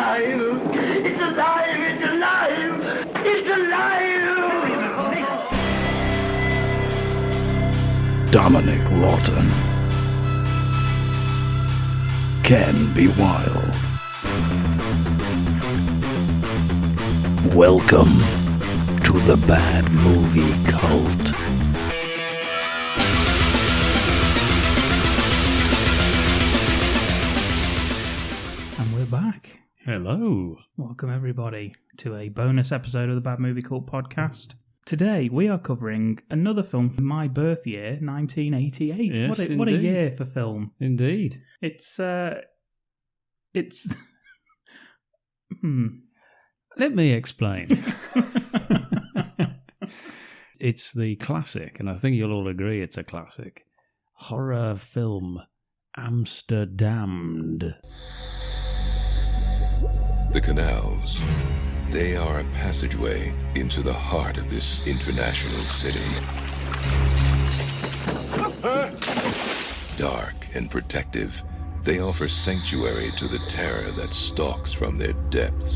alive! It's alive! It's alive! It's alive! Dominic Lawton can be wild. Welcome to the Bad Movie Cult. And we're back. Hello. Welcome everybody to a bonus episode of the Bad Movie Cult podcast. Today we are covering another film from my birth year, 1988. Yes, what a year for film. Indeed. It's Let me explain. It's the classic, and I think you'll all agree it's a classic, horror film Amsterdamned. The canals, they are a passageway into the heart of this international city. Dark and protective, they offer sanctuary to the terror that stalks from their depths.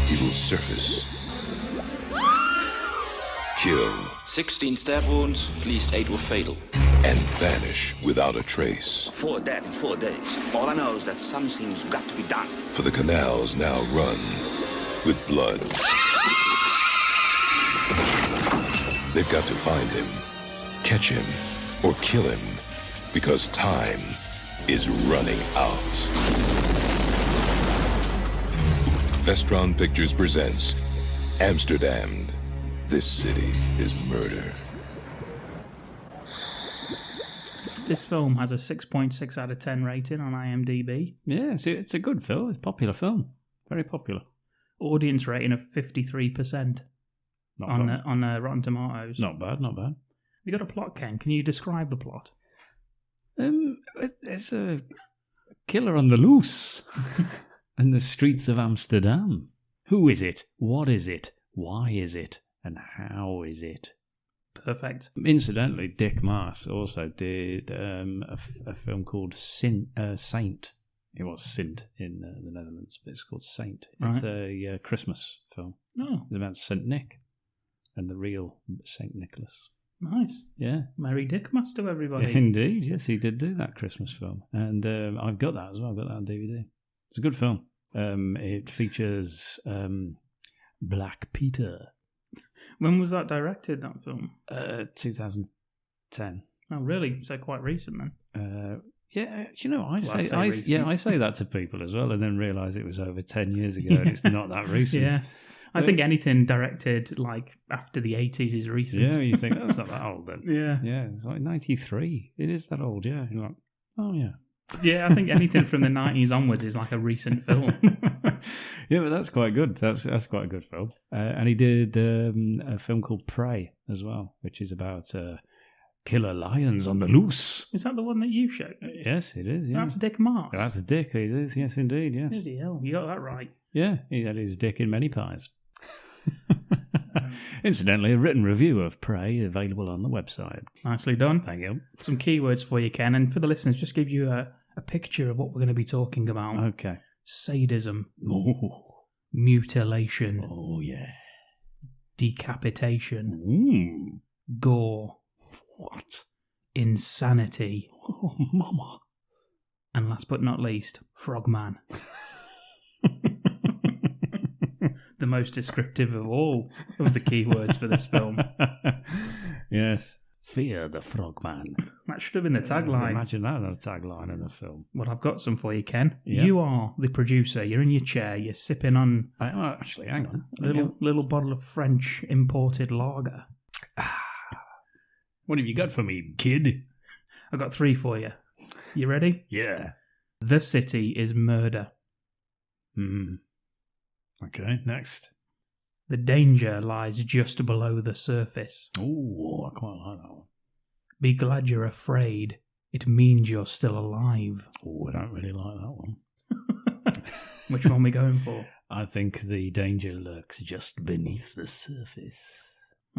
He will surface, kill, 16 stab wounds, at least 8 were fatal. and vanish without a trace. 4 dead in 4 days. All I know is that something's got to be done. For the canals now run with blood. They've got to find him, catch him, or kill him, because time is running out. Vestron Pictures presents Amsterdamned. This city is murder. This film has a 6.6 out of 10 rating on IMDb. Yeah, it's a good film. It's a popular film. Very popular. Audience rating of 53% Not on bad. Rotten Tomatoes. Not bad, not bad. You got a plot, Ken? Can you describe the plot? It's a killer on the loose in the streets of Amsterdam. Who is it? What is it? Why is it? And how is it? Perfect. Incidentally, Dick Maas also did a film called Saint. It was Sint in the Netherlands, but it's called Saint. It's a Christmas film. Oh, It's about Saint Nick and the real Saint Nicholas. nice. Yeah. Merry Dick Maas to everybody. Indeed, yes, he did do that Christmas film. And I've got that as well. I've got that on DVD. It's a good film. It features Black Peter. When was that directed, that film? 2010. Oh, really? So quite recent then. Yeah, you know, I Well, say, I'd say recent. I say that to people as well, and then realise it was over 10 years ago, and it's not that recent. Yeah. I think anything directed like after the 80s is recent. Yeah, you think that's not that old then. Yeah. Yeah, it's like 93. It is that old, yeah. You're like, oh yeah. Yeah, I think anything from the 90s onwards is like a recent film. Yeah, but that's quite good. That's quite a good film. And he did a film called Prey as well, which is about killer lions on the loose. Is that the one that you showed? Yes, it is. Yeah, That's Dick Maas. That's Dick. It is. Yes, indeed. Yes. Bloody hell, you got that right. Yeah, he had his dick in many pies. Incidentally, a written review of Prey available on the website. Nicely done. Thank you. Some keywords for you, Ken, and for the listeners, just give you a picture of what we're going to be talking about. Okay. Sadism, Oh, mutilation, oh yeah. decapitation, gore, What? insanity, Oh, mama. and last but not least, Frogman. The most descriptive of all of the keywords for this film. Yes. Fear the Frogman. That should have been the tagline. Imagine that on a tagline in a film. Well, I've got some for you, Ken. Yeah. You are the producer. You're in your chair. You're sipping on Actually, hang on. a little bottle of French imported lager. What have you got for me, kid? I've got 3 for you. You ready? Yeah. The city is murder. Okay, next. The danger lies just below the surface. Oh, I quite like that one. Be glad you're afraid. It means you're still alive. Oh, I don't really like that one. Which one are we going for? I think the danger lurks just beneath the surface.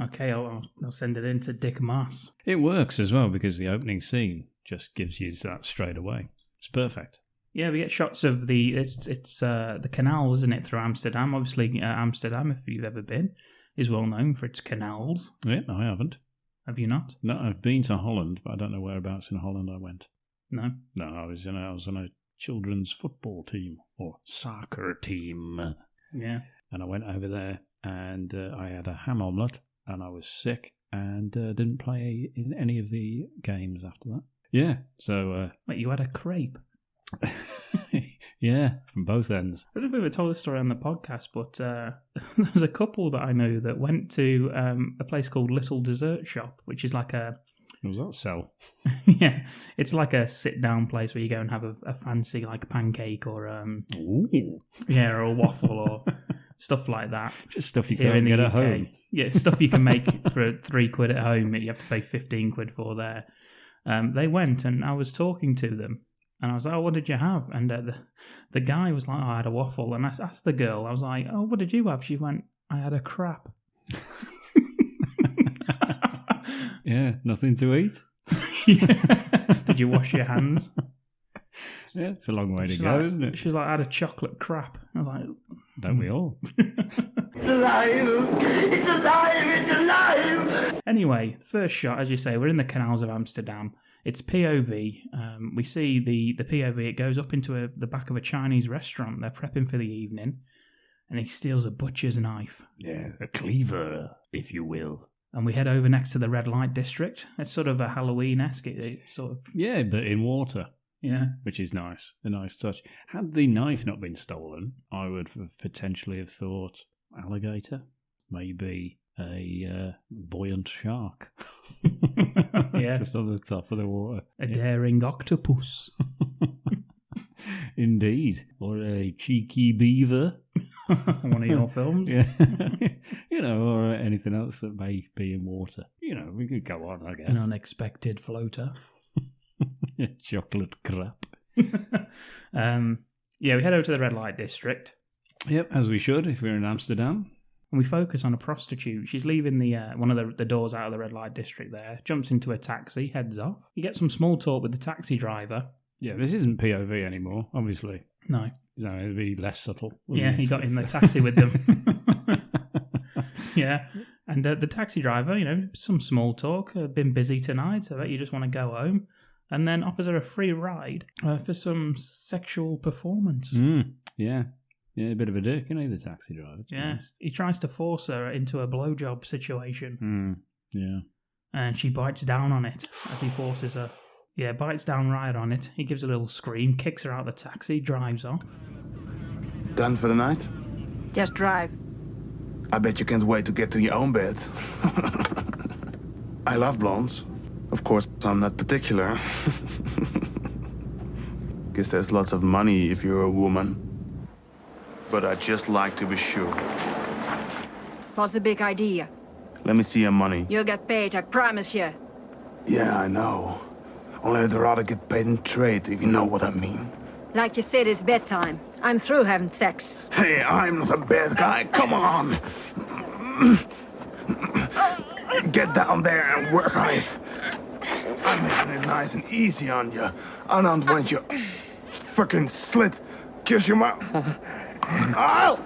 Okay, I'll send it in to Dick Maas. It works as well because the opening scene just gives you that straight away. It's perfect. Yeah, we get shots of the canals, isn't it, through Amsterdam. Obviously, Amsterdam, if you've ever been, is well known for its canals. Yeah, I haven't. Have you not? No, I've been to Holland, but I don't know whereabouts in Holland I went. No? No, I was on a children's football team, or soccer team. Yeah. And I went over there, and I had a ham omelette, and I was sick, and didn't play in any of the games after that. Yeah, so... Wait, you had a crepe? Yeah, from both ends. I don't know if we ever told this story on the podcast, but there was a couple that I know that went to a place called Little Dessert Shop, which is like a... What does that sell? Yeah, it's like a sit-down place where you go and have a fancy like pancake or Ooh. Yeah, or a waffle or stuff like that. Just stuff you Here can't in the get UK. at home. Yeah, stuff you can make for £3 at home. You have to pay 15 quid for there. They went and I was talking to them and I was like, "Oh, what did you have?" And the guy was like, "Oh, I had a waffle." And I asked the girl, I was like, "Oh, what did you have?" She went, "I had a crap." Yeah, nothing to eat. Yeah. Did you wash your hands? Yeah, it's a long way to She's go, like, isn't it? She was like, "I had a chocolate crap." I was like, Don't we all? It's alive! It's alive! It's alive! Anyway, first shot, as you say, we're in the canals of Amsterdam. It's POV. We see the POV. It goes up into the back of a Chinese restaurant. They're prepping for the evening. And he steals a butcher's knife. Yeah, a cleaver, if you will. And we head over next to the red light district. It's sort of a Halloween-esque. It's sort of... Yeah, but in water. Yeah. Which is nice. A nice touch. Had the knife not been stolen, I would have potentially have thought alligator. Maybe a buoyant shark. Yeah. Just on the top of the water. A daring octopus. Indeed. Or a cheeky beaver. One of your films. Yeah. Or anything else that may be in water. We could go on, I guess. An unexpected floater. Chocolate crap. Yeah, we head over to the red light district. Yep, as we should if we're in Amsterdam. And we focus on a prostitute. She's leaving one of the doors out of the red light district there, jumps into a taxi, heads off. You get some small talk with the taxi driver. Yeah, this isn't POV anymore, obviously. No. It'd be less subtle. Yeah, he got in the taxi with them. Yeah. And the taxi driver, some small talk. Been busy tonight, so I bet you just want to go home. And then offers her a free ride for some sexual performance. Yeah. Yeah, a bit of a dick, the taxi driver. Yeah. Nice. He tries to force her into a blowjob situation. Yeah. And she bites down on it as he forces her. Yeah, bites down right on it. He gives a little scream, kicks her out of the taxi, drives off. Done for the night? Just drive. I bet you can't wait to get to your own bed. I love blondes. Of course, I'm not particular. Guess there's lots of money if you're a woman. But I just like to be sure. What's the big idea? Let me see your money. You'll get paid, I promise you. Yeah, I know. Only I'd rather get paid in trade, if you know what I mean. Like you said, it's bedtime. I'm through having sex. Hey, I'm not a bad guy. Come on. Get down there and work on it. I'm making it nice and easy on you. I don't want you fucking slit. Kiss your mouth. Ow!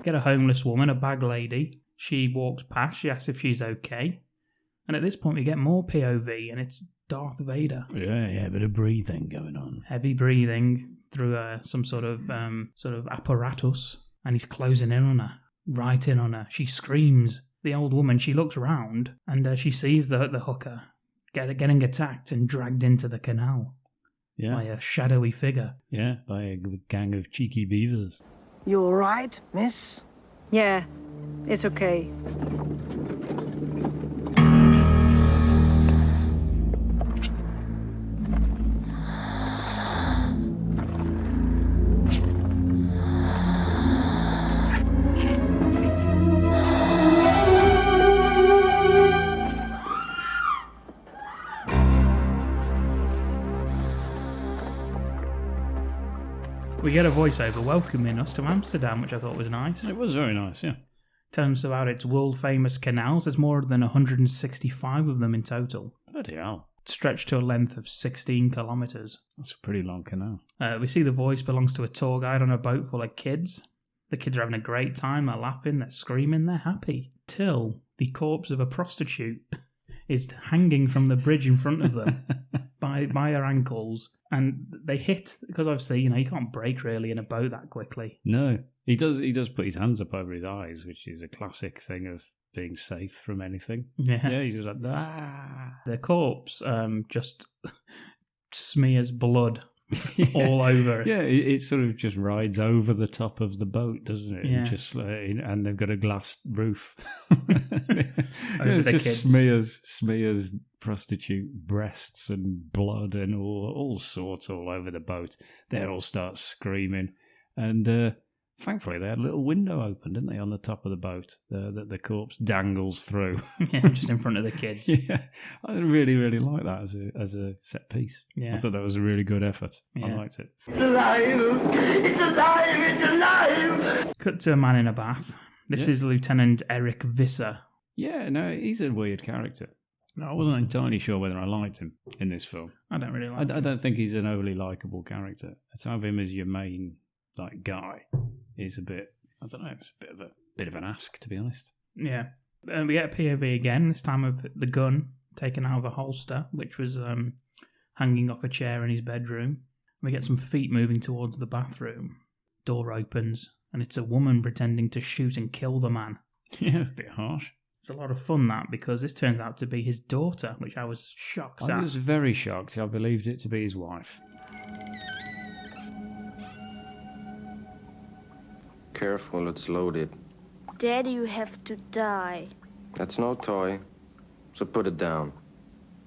Get a homeless woman, a bag lady. She walks past, she asks if she's okay. And at this point we get more POV and it's Darth Vader. Yeah, a bit of breathing going on. Heavy breathing through some sort of apparatus. And he's closing in on her, right in on her. She screams. The old woman, she looks round and she sees the hooker getting attacked and dragged into the canal. Yeah. By a shadowy figure. Yeah, by a gang of cheeky beavers. You all right, miss? Yeah, it's okay. We get a voiceover welcoming us to Amsterdam, which I thought was nice. It was very nice, yeah. Telling us about its world-famous canals. There's more than 165 of them in total. Bloody hell. stretched to a length of 16 kilometres. That's a pretty long canal. We see the voice belongs to a tour guide on a boat full of kids. The kids are having a great time, they're laughing, they're screaming, they're happy. Till the corpse of a prostitute is hanging from the bridge in front of them by her ankles. And they hit, because obviously, you can't brake really in a boat that quickly. No, he does put his hands up over his eyes, which is a classic thing of being safe from anything. Yeah, he's just like, ah. The corpse just smears blood all over it. Yeah, it sort of just rides over the top of the boat, doesn't it? Yeah. And they've got a glass roof. Over the just kids. smears prostitute breasts and blood and all sorts all over the boat. They all start screaming. And thankfully, they had a little window open, didn't they, on the top of the boat that the corpse dangles through. Yeah, just in front of the kids. Yeah, I really, really like that as a set piece. Yeah. I thought that was a really good effort. Yeah. I liked it. It's alive! It's alive! It's alive! Cut to a man in a bath. This is Lieutenant Eric Visser. Yeah, no, he's a weird character. I wasn't entirely sure whether I liked him in this film. I don't really like him. I don't think he's an overly likeable character. To have him as your main guy is a bit, I don't know, it's a bit of an ask, to be honest. Yeah. We get a POV again, this time of the gun taken out of a holster, which was hanging off a chair in his bedroom. We get some feet moving towards the bathroom. Door opens, and it's a woman pretending to shoot and kill the man. Yeah, a bit harsh. It's a lot of fun, that, because this turns out to be his daughter, which I was shocked at. I was very shocked. I believed it to be his wife. Careful, it's loaded. Daddy, you have to die. That's no toy, so put it down.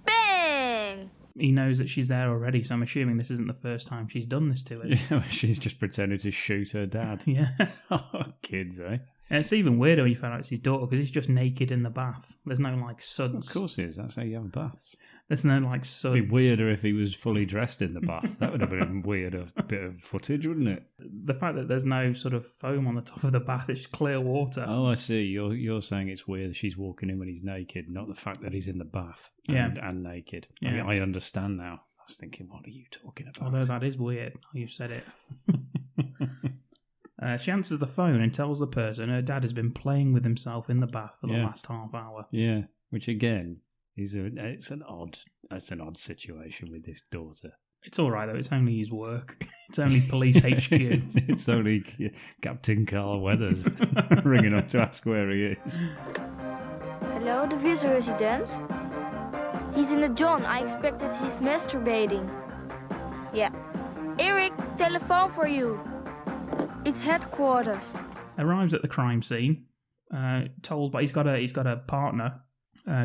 Bang! He knows that she's there already, so I'm assuming this isn't the first time she's done this to him. Yeah, she's just pretending to shoot her dad. Yeah. Oh, kids, eh? And it's even weirder when you find out it's his daughter, because he's just naked in the bath. There's no, suds. Of course it is. That's how you have baths. There's no, suds. It'd be weirder if he was fully dressed in the bath. That would have been a weirder bit of footage, wouldn't it? The fact that there's no sort of foam on the top of the bath, it's clear water. Oh, I see. You're saying it's weird she's walking in when he's naked, not the fact that he's in the bath and naked. Yeah. I mean, I understand now. I was thinking, what are you talking about? Although that is weird. You've said it. She answers the phone and tells the person her dad has been playing with himself in the bath for the last half hour. Yeah, which again is it's an odd situation with this daughter. It's all right though. It's only his work. It's only police HQ. It's only Captain Carl Weathers ringing up to ask where he is. Hello, the Visser residence. He's in the John. I expected he's masturbating. Yeah. Eric, telephone for you. It's headquarters. Arrives at the crime scene. Told, but he's got a partner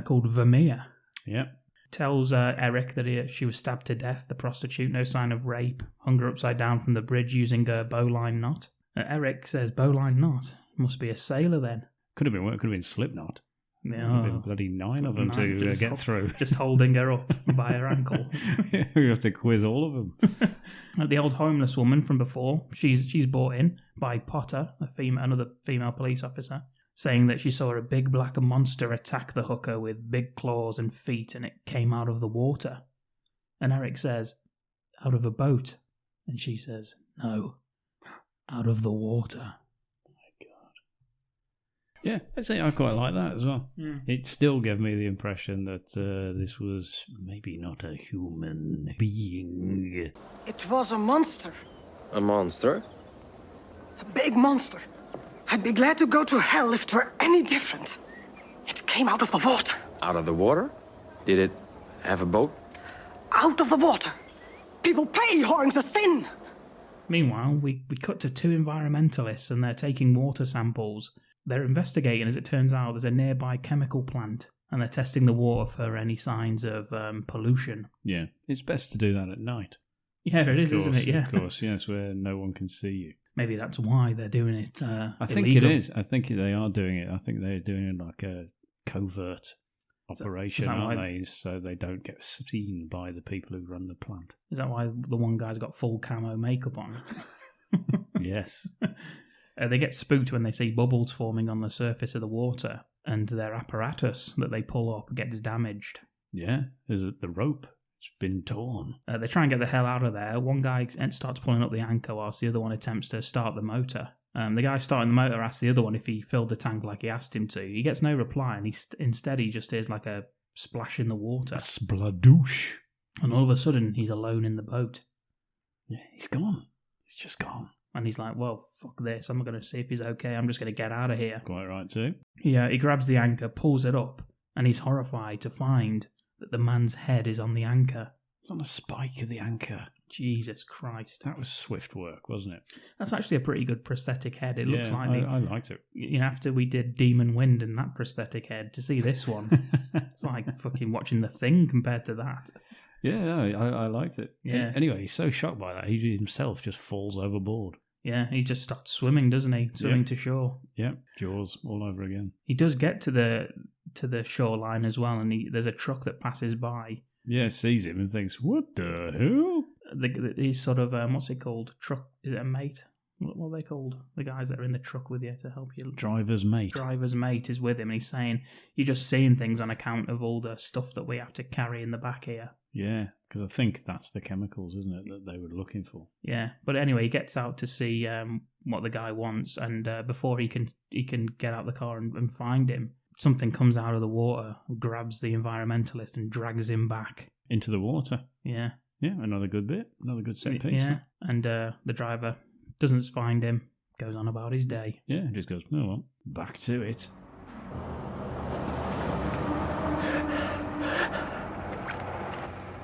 called Vermeer. Yep. Tells Eric that she was stabbed to death. The prostitute, no sign of rape. Hung her upside down from the bridge using a bowline knot. Eric says, "Bowline knot must be a sailor then." Could have been Slipknot. Yeah, There would have been bloody 9 of them to get through. Just holding her up by her ankle. We have to quiz all of them. The old homeless woman from before, she's brought in by Potter, another female police officer, saying that she saw a big black monster attack the hooker with big claws and feet, and it came out of the water. And Eric says, "Out of a boat?" And she says, "No, out of the water." Yeah, I'd say I quite like that as well. Yeah. It still gave me the impression that this was maybe not a human being. It was a monster. A monster? A big monster. I'd be glad to go to hell if it were any different. It came out of the water. Out of the water? Did it have a boat? Out of the water. People pay horns a sin. Meanwhile, we cut to 2 environmentalists and they're taking water samples. They're investigating, as it turns out, there's a nearby chemical plant and they're testing the water for any signs of pollution. Yeah, it's best to do that at night. Yeah, it is, isn't it? Yeah. Of course, yes, where no one can see you. Maybe that's why they're doing it I think illegal. it is. I think they are doing it. I think they're doing it like a covert operation, aren't they? So they don't get seen by the people who run the plant. Is that why the one guy's got full camo makeup on? Yes. They get spooked when they see bubbles forming on the surface of the water, and their apparatus that they pull up gets damaged. Yeah, there's the rope. It's been torn. They try and get the hell out of there. One guy starts pulling up the anchor whilst the other one attempts to start the motor. The guy starting the motor asks the other one if he filled the tank like he asked him to. He gets no reply, and instead he just hears like a splash in the water. A spladoosh. And all of a sudden, he's alone in the boat. Yeah, he's gone. He's just gone. And he's like, well, fuck this. I'm not going to see if he's okay. I'm just going to get out of here. Quite right, too. Yeah, he grabs the anchor, pulls it up, and he's horrified to find that the man's head is on the anchor. It's on a spike of the anchor. Jesus Christ. That was swift work, wasn't it? That's actually a pretty good prosthetic head. It looks like I liked it. You know, after we did Demon Wind and that prosthetic head, to see this one, it's like fucking watching The Thing compared to that. Yeah, no, I liked it. Yeah. Anyway, he's so shocked by that, he himself just falls overboard. Yeah, he just starts swimming, doesn't he? Swimming to shore. Yeah, Jaws all over again. He does get to the shoreline as well, and there's a truck that passes by. Yeah, sees him and thinks, what the hell? He's sort of, what's it called? Truck, is it a mate? What are they called? The guys that are in the truck with you to help you. Driver's mate. Driver's mate is with him, and he's saying, you're just seeing things on account of all the stuff that we have to carry in the back here. Yeah, because I think that's the chemicals, isn't it, that they were looking for. Yeah, but anyway, he gets out to see what the guy wants, and before he can get out the car and find him, something comes out of the water, grabs the environmentalist and drags him back. Into the water. Yeah. Yeah, another good bit. Another good set piece. Yeah, and the driver doesn't find him, goes on about his day. Yeah, just goes, oh well, back to it.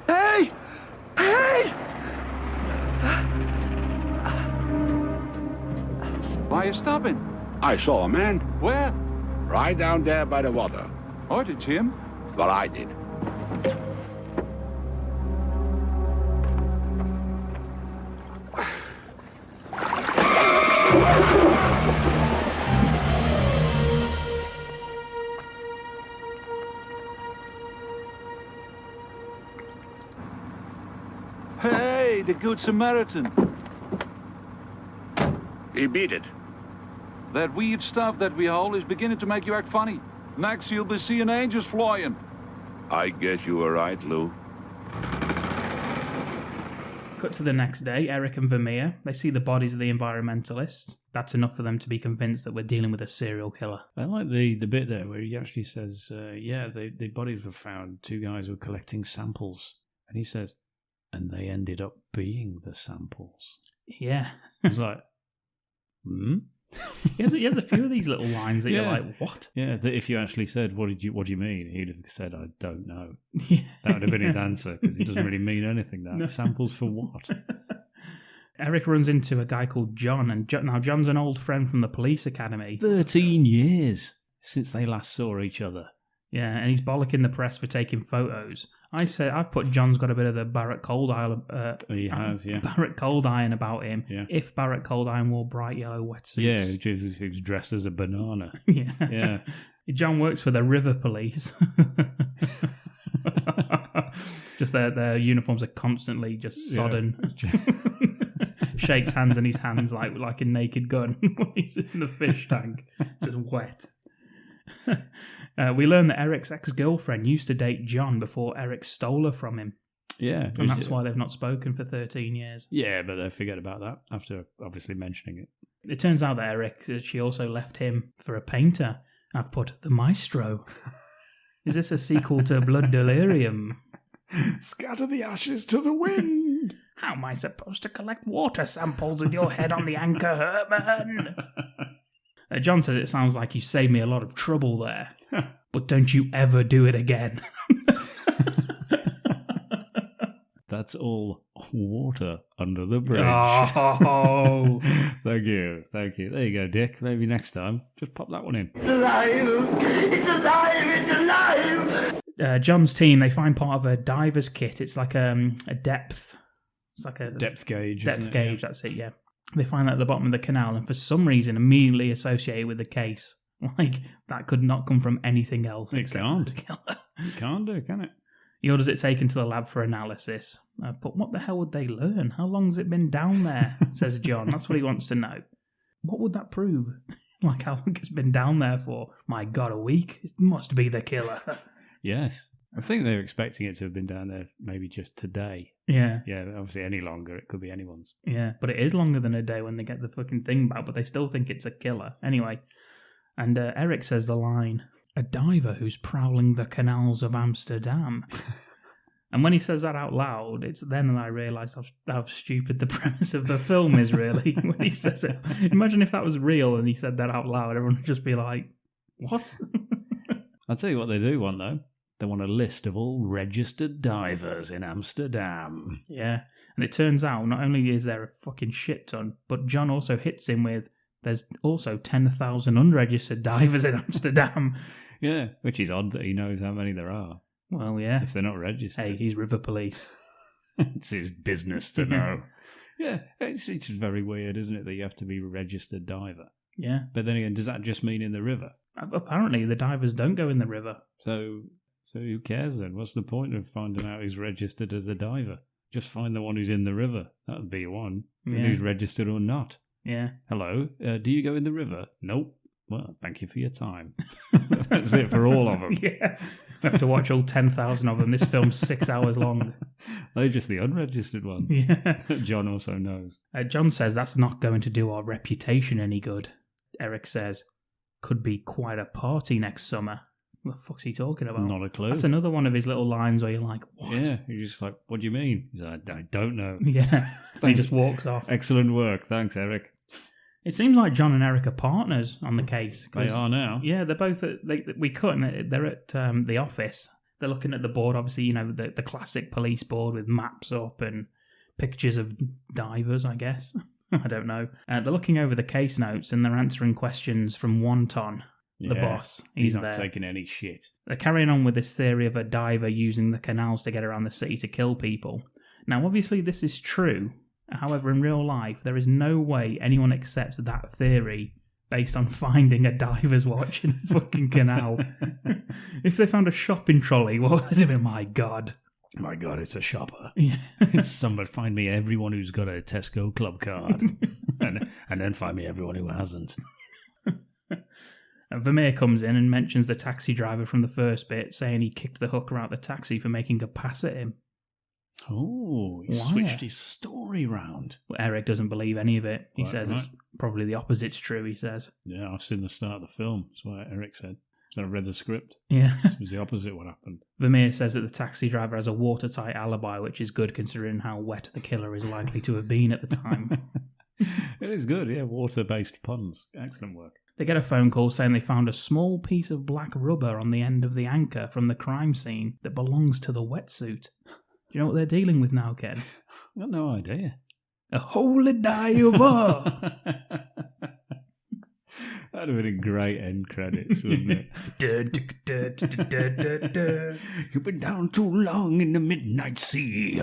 Hey! Hey! Why are you stopping? I saw a man. Where? Right down there by the water. Oh, did you him? Well, I did. Hey, the Good Samaritan. He beat it. That weird stuff that we hold is beginning to make you act funny. Next, you'll be seeing angels flying. I guess you were right, Lou. Cut to the next day, Eric and Vermeer, they see the bodies of the environmentalists. That's enough for them to be convinced that we're dealing with a serial killer. I like the bit there where he actually says, the bodies were found. Two guys were collecting samples. And he says, and they ended up being the samples. Yeah. It's like, He has a few of these little lines that you're like, what? Yeah, that if you actually said, what do you mean? He'd have said, I don't know. Yeah. That would have been his answer, because he doesn't really mean anything. That samples for what? Eric runs into a guy called John, and now John's an old friend from the police academy. 13 years since they last saw each other. Yeah, and he's bollocking the press for taking photos. I've put John's got a bit of the Barrett Coldiron. He has, yeah. Barrett Coldiron about him. Yeah. If Barrett Coldiron wore bright yellow wetsuits. Yeah, he was dressed as a banana. Yeah. John works for the River Police. Just their uniforms are constantly just sodden. Shakes hands in his hands like a naked gun when he's in the fish tank, just wet. We learn that Eric's ex-girlfriend used to date John before Eric stole her from him. Yeah. And that's why they've not spoken for 13 years. Yeah, but they forget about that after obviously mentioning it. It turns out that she also left him for a painter. I've put the Maestro. Is this a sequel to Blood Delirium? Scatter the ashes to the wind. How am I supposed to collect water samples with your head on the anchor, Herman? John says it sounds like you saved me a lot of trouble there, but don't you ever do it again. That's all water under the bridge. Oh. Thank you. There you go, Dick. Maybe next time, just pop that one in. It's alive! It's alive! It's alive! John's team, they find part of a diver's kit. It's like a depth. It's like a depth gauge. Depth gauge, yeah. That's it, yeah. They find that at the bottom of the canal, and for some reason immediately associate with the case. Like, that could not come from anything else. It can't. It can't do, can it? He orders it taken to the lab for analysis. But what the hell would they learn? How long's it been down there? Says John. That's what he wants to know. What would that prove? Like, how long it's been down there for? My God, a week? It must be the killer. Yes. I think they're expecting it to have been down there maybe just today. Yeah. Yeah, obviously any longer, it could be anyone's. Yeah, but it is longer than a day when they get the fucking thing back, but they still think it's a killer. Anyway, and Eric says the line, "A diver who's prowling the canals of Amsterdam." And when he says that out loud, it's then that I realised how stupid the premise of the film is, really, when he says it. Imagine if that was real and he said that out loud, everyone would just be like, what? I'll tell you what they do want, though. They want a list of all registered divers in Amsterdam. Yeah, and it turns out not only is there a fucking shit ton, but John also hits him with, there's also 10,000 unregistered divers in Amsterdam. Yeah, which is odd that he knows how many there are. Well, yeah. If they're not registered. Hey, he's river police. It's his business to know. Yeah, it's just very weird, isn't it, that you have to be a registered diver? Yeah. But then again, does that just mean in the river? Apparently, the divers don't go in the river. So who cares then? What's the point of finding out who's registered as a diver? Just find the one who's in the river. That would be one. Yeah. And who's registered or not. Yeah. Hello, do you go in the river? Nope. Well, thank you for your time. That's it for all of them. Yeah. We have to watch all 10,000 of them. This film's 6 hours long. They're just the unregistered ones. Yeah. John also knows. John says that's not going to do our reputation any good. Eric says, could be quite a party next summer. What the fuck's he talking about? Not a clue. That's another one of his little lines where you're like, what? Yeah, you're just like, what do you mean? He's like, I don't know. Yeah. And he just walks off. Excellent work. Thanks, Eric. It seems like John and Eric are partners on the case. They are now. Yeah, they're both we cut and they're at the office. They're looking at the board, obviously, you know, the classic police board with maps up and pictures of divers, I guess. I don't know. They're looking over the case notes and they're answering questions from Wonton, the boss. He's not there. taking any shit. They're carrying on with this theory of a diver using the canals to get around the city to kill people. Now, obviously, this is true. However, in real life, there is no way anyone accepts that theory based on finding a diver's watch in a fucking canal. If they found a shopping trolley, well, they'd have been, my God. My God, it's a shopper. Yeah. Somebody find me everyone who's got a Tesco club card. and then find me everyone who hasn't. Vermeer comes in and mentions the taxi driver from the first bit, saying he kicked the hooker out the taxi for making a pass at him. Oh, he switched his story round. Well, Eric doesn't believe any of it. He Right, says right. it's probably the opposite's true, he says. Yeah, I've seen the start of the film. That's what Eric said. So I read the script. Yeah. It was the opposite what happened. Vermeer says that the taxi driver has a watertight alibi, which is good considering how wet the killer is likely to have been at the time. It is good, yeah. Water-based puns. Excellent work. They get a phone call saying they found a small piece of black rubber on the end of the anchor from the crime scene that belongs to the wetsuit. Do you know what they're dealing with now, Ken? I've got no idea. A holy diver! That'd have been a great end credits, wouldn't it? You've been down too long in the midnight sea.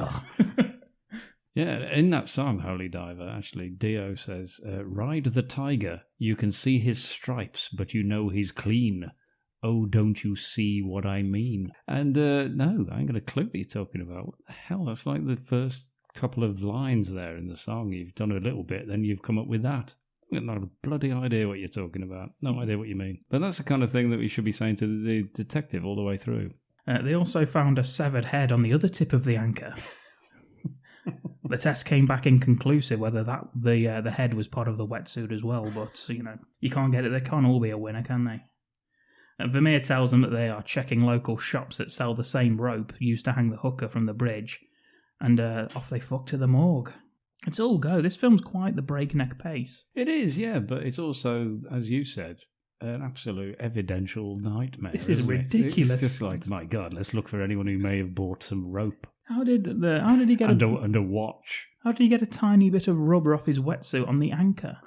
Yeah, in that song, Holy Diver, actually, Dio says, ride the tiger. You can see his stripes, but you know he's clean. Oh, don't you see what I mean? And no, I ain't got a clue what you're talking about. What the hell? That's like the first couple of lines there in the song. You've done a little bit, then you've come up with that. I've got not a bloody idea what you're talking about. No idea what you mean. But that's the kind of thing that we should be saying to the detective all the way through. They also found a severed head on the other tip of the anchor. The test came back inconclusive whether the head was part of the wetsuit as well, but, you know, you can't get it. They can't all be a winner, can they? Vermeer tells them that they are checking local shops that sell the same rope used to hang the hooker from the bridge, and off they fuck to the morgue. It's all go. This film's quite the breakneck pace. It is, yeah, but it's also, as you said, an absolute evidential nightmare. This is isn't it? ridiculous. It's just like, my God, let's look for anyone who may have bought some rope. How did he get and a watch? How did he get a tiny bit of rubber off his wetsuit on the anchor?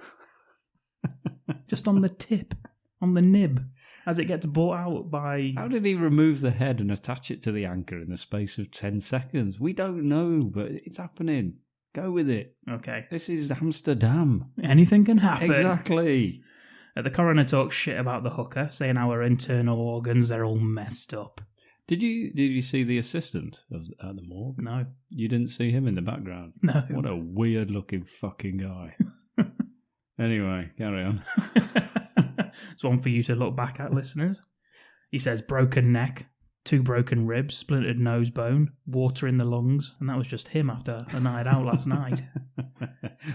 Just on the tip, on the nib, as it gets brought out by... How did he remove the head and attach it to the anchor in the space of 10 seconds? We don't know, but it's happening. Go with it. Okay. This is Amsterdam. Anything can happen. Exactly. The coroner talks shit about the hooker, saying our internal organs, they're all messed up. Did you see the assistant at the morgue? No. You didn't see him in the background? No. What a weird looking fucking guy. Anyway, carry on. It's one for you to look back at, listeners. He says broken neck, 2 broken ribs, splintered nose bone, water in the lungs, and that was just him after a night out last night.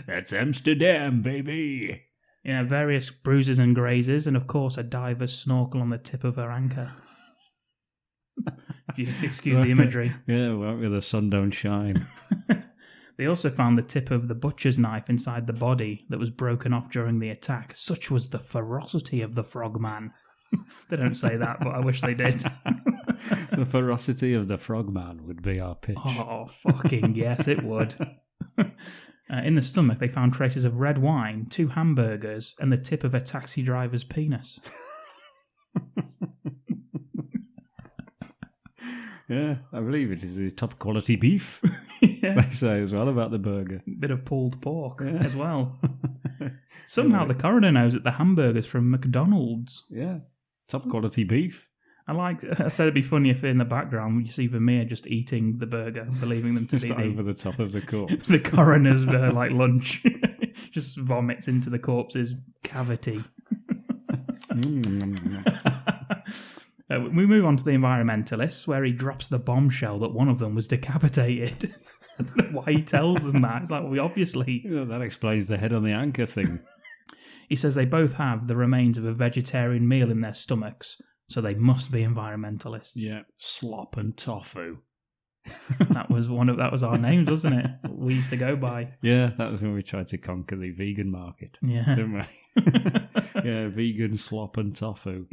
That's Amsterdam, baby. Yeah, various bruises and grazes, and of course a diver's snorkel on the tip of her anchor. If you excuse the imagery. Yeah, well, where the sun don't shine. They also found the tip of the butcher's knife inside the body that was broken off during the attack. Such was the ferocity of the frogman. They don't say that, but I wish they did. The ferocity of the frogman would be our pitch. Oh, fucking yes, it would. In the stomach, they found traces of red wine, 2 hamburgers, and the tip of a taxi driver's penis. Yeah, I believe it is the top quality beef. Yeah. They say as well about the burger. Bit of pulled pork as well. Somehow the coroner knows that the hamburgers from McDonald's. Yeah, top quality beef. I said it'd be funny if in the background you see Vermeer just eating the burger, believing them to just be over the top of the corpse. The coroner's lunch. Just vomits into the corpse's cavity. We move on to the environmentalists, where he drops the bombshell that one of them was decapitated. I don't know why he tells them that. It's like, well, obviously... Yeah, that explains the head on the anchor thing. He says they both have the remains of a vegetarian meal in their stomachs, so they must be environmentalists. Yeah, slop and tofu. That was our names, wasn't it? We used to go by. Yeah, that was when we tried to conquer the vegan market. Yeah. Didn't we? Yeah, vegan slop and tofu.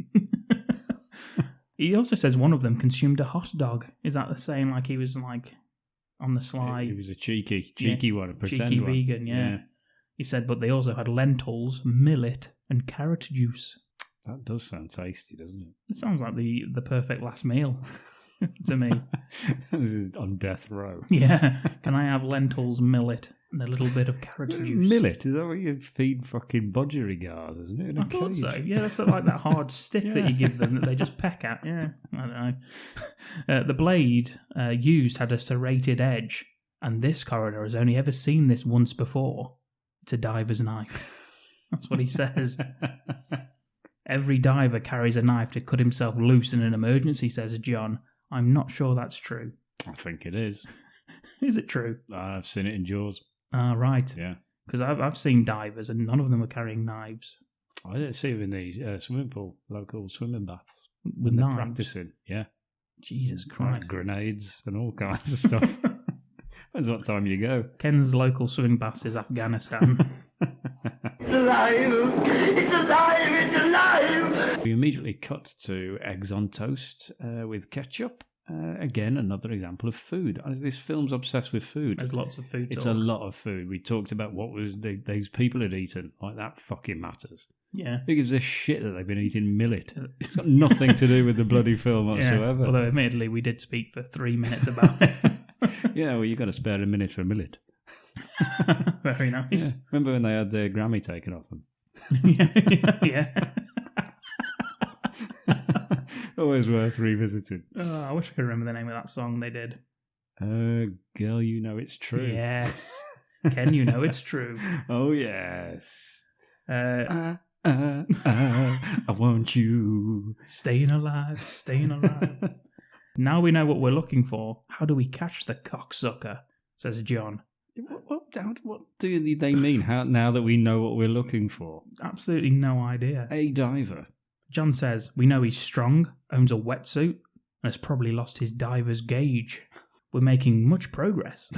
He also says one of them consumed a hot dog. Is that the same? Like he was on the sly. He was a cheeky one, a pretend cheeky one. vegan. Yeah. He said, but they also had lentils, millet, and carrot juice. That does sound tasty, doesn't it? It sounds like the perfect last meal to me. This is on death row. Yeah. Can I have lentils, millet, and a little bit of carrot juice? Millet? Is that what you feed fucking budgerigars, isn't it? In a I thought cage? so. Yeah, that's like that hard stick that you give them that they just peck at. Yeah, I don't know. The blade used had a serrated edge, and this coroner has only ever seen this once before. It's a diver's knife. That's what he says. Every diver carries a knife to cut himself loose in an emergency, says John. I'm not sure that's true. I think it is. Is it true? I've seen it in Jaws. Ah, right. Yeah. Because I've seen divers and none of them were carrying knives. I didn't see them in the swimming pool, local swimming baths. With when they're knives? practicing, yeah. Jesus Christ. Grenades and all kinds of stuff. Depends what time you go. Ken's local swimming baths is Afghanistan. It's alive! It's alive! It's alive! We immediately cut to eggs on toast with ketchup. Again, another example of food. This film's obsessed with food. There's lots of food. It's talk. a lot of food. We talked about what was these people had eaten. Like, that fucking matters. Yeah. Who gives a shit that they've been eating millet? It's got nothing to do with the bloody film whatsoever. Yeah. Although, admittedly, we did speak for 3 minutes about it. Yeah, well, you've got to spare a minute for millet. Very nice. Yeah. Remember when they had their Grammy taken off them? Yeah. Always worth revisiting. Oh, I wish I could remember the name of that song they did. Girl, you know it's true. Yes. Ken, you know it's true. Oh, yes. I want you. Staying alive, staying alive. Now we know what we're looking for. How do we catch the cocksucker? Says John. What do they mean? How now that we know what we're looking for? Absolutely no idea. A diver. John says, we know he's strong, owns a wetsuit, and has probably lost his diver's gauge. We're making much progress.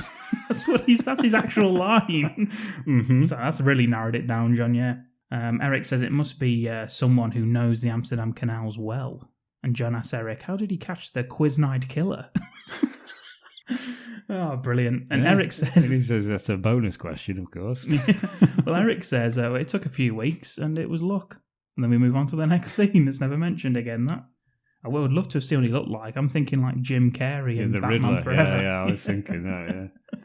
That's his actual line. Mm-hmm. So that's really narrowed it down, John, yeah. Eric says it must be someone who knows the Amsterdam canals well. And John asks Eric, how did he catch the Quiznide killer? Oh, brilliant. And Eric says... He says that's a bonus question, of course. Well, Eric says it took a few weeks and it was luck. And then we move on to the next scene. It's never mentioned again, that. I would love to have seen what he looked like. I'm thinking like Jim Carrey and the Batman Riddler. Forever. Yeah, I was thinking that, yeah.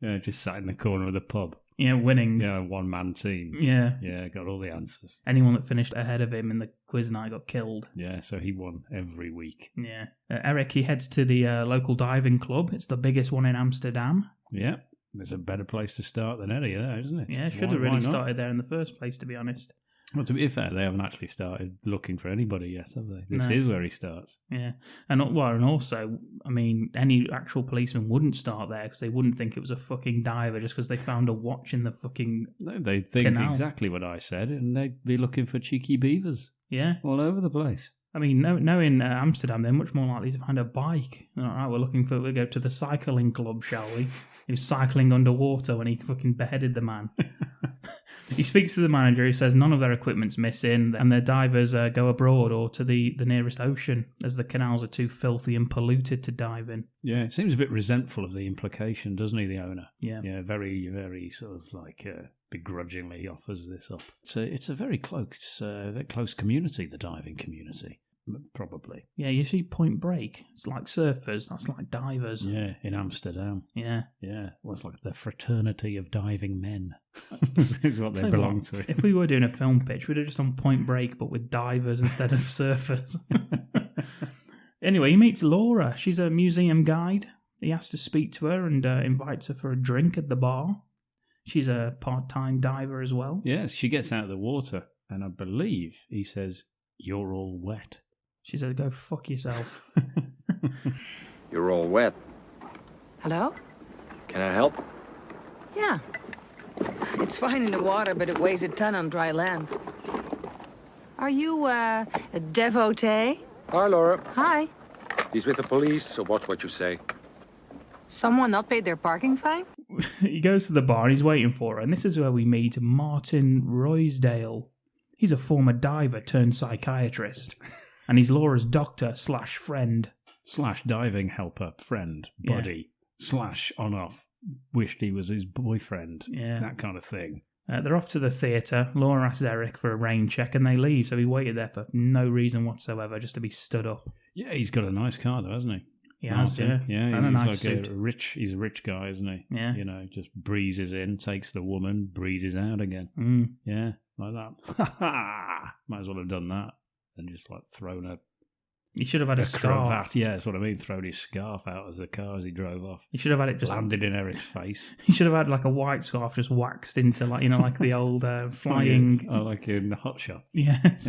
Yeah, just sat in the corner of the pub. Yeah, winning. Yeah, one-man team. Yeah. Yeah, got all the answers. Anyone that finished ahead of him in the quiz night got killed. Yeah, so he won every week. Yeah. Eric, he heads to the local diving club. It's the biggest one in Amsterdam. Yeah. There's a better place to start than any of that, isn't it? Yeah, should have really started there in the first place, to be honest. Well, to be fair, they haven't actually started looking for anybody yet, have they? This is where he starts. Yeah. And also, I mean, any actual policeman wouldn't start there because they wouldn't think it was a fucking diver just because they found a watch in the fucking No, they'd think canal. exactly what I said, and they'd be looking for cheeky beavers. Yeah. All over the place. I mean, knowing Amsterdam, they're much more likely to find a bike. All right, we'll go to the cycling club, shall we? He was cycling underwater when he fucking beheaded the man. He speaks to the manager, who says none of their equipment's missing, and their divers go abroad or to the nearest ocean, as the canals are too filthy and polluted to dive in. Yeah, it seems a bit resentful of the implication, doesn't he, the owner? Yeah. Yeah, very, very sort of like begrudgingly offers this up. So it's a very close community, the diving community. Probably. Yeah, you see Point Break. It's like surfers. That's like divers. Yeah, in Amsterdam. Yeah. Yeah. Well, it's like the fraternity of diving men. is what they belong to. If we were doing a film pitch, we'd have just done Point Break, but with divers instead of surfers. Anyway, he meets Laura. She's a museum guide. He has to speak to her and invites her for a drink at the bar. She's a part-time diver as well. Yes, she gets out of the water, and I believe he says, "You're all wet." She says, "Go fuck yourself." You're all wet. Hello? Can I help? Yeah. It's fine in the water, but it weighs a ton on dry land. Are you, a devotee? Hi, Laura. Hi. He's with the police, so watch what you say. Someone not paid their parking fine? He goes to the bar and he's waiting for her, and this is where we meet Martin Roysdale. He's a former diver turned psychiatrist. And he's Laura's doctor/friend. /diving helper, friend, buddy, /on-off, wished he was his boyfriend. Yeah. That kind of thing. They're off to the theatre. Laura asks Eric for a rain check and they leave. So he waited there for no reason whatsoever, just to be stood up. Yeah, he's got a nice car though, hasn't he? He has, yeah. Yeah, And a nice like suit. he's a rich guy, isn't he? Yeah. You know, just breezes in, takes the woman, breezes out again. Mm. Yeah, like that. Might as well have done that. And just like thrown He should have had a scarf. Cravat. Yeah, that's what I mean. Thrown his scarf out as the car as he drove off. He should have had it just landed in Eric's face. He should have had like a white scarf just waxed into like like the old flying. Oh, like in Hot Shots. Yes.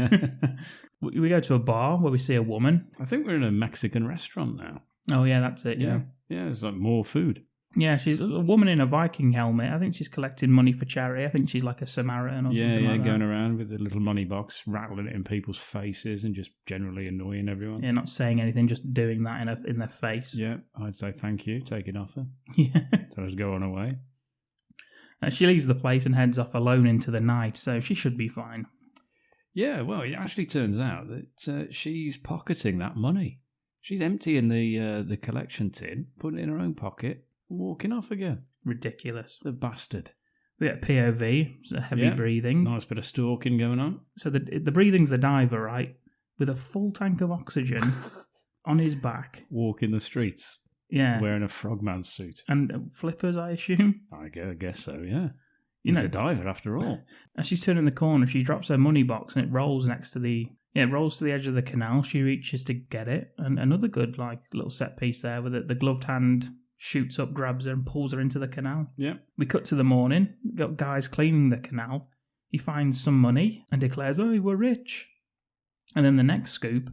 We go to a bar where we see a woman. I think we're in a Mexican restaurant now. Oh yeah, that's it. Yeah. Yeah, it's like more food. Yeah, she's a woman in a Viking helmet. I think she's collecting money for charity. I think she's like a Samaritan or something like that. Going around with a little money box, rattling it in people's faces and just generally annoying everyone. Yeah, not saying anything, just doing that in their face. Yeah, I'd say thank you, take it off her. Yeah. So let's go on away. She leaves the place and heads off alone into the night, so she should be fine. Yeah, well, it actually turns out that she's pocketing that money. She's emptying the collection tin, putting it in her own pocket, walking off again. Ridiculous. The bastard. We get POV, so heavy breathing. Nice bit of stalking going on. So the breathing's the diver, right? With a full tank of oxygen on his back. Walking the streets. Yeah. Wearing a frogman suit. And flippers, I assume? I guess so, yeah. He's a diver after all. As she's turning the corner, she drops her money box and it rolls next to it rolls to the edge of the canal. She reaches to get it. And another good little set piece there with it. The gloved hand shoots up, grabs her, and pulls her into the canal. Yeah. We cut to the morning. Got guys cleaning the canal. He finds some money and declares, "Oh, we're rich." And then the next scoop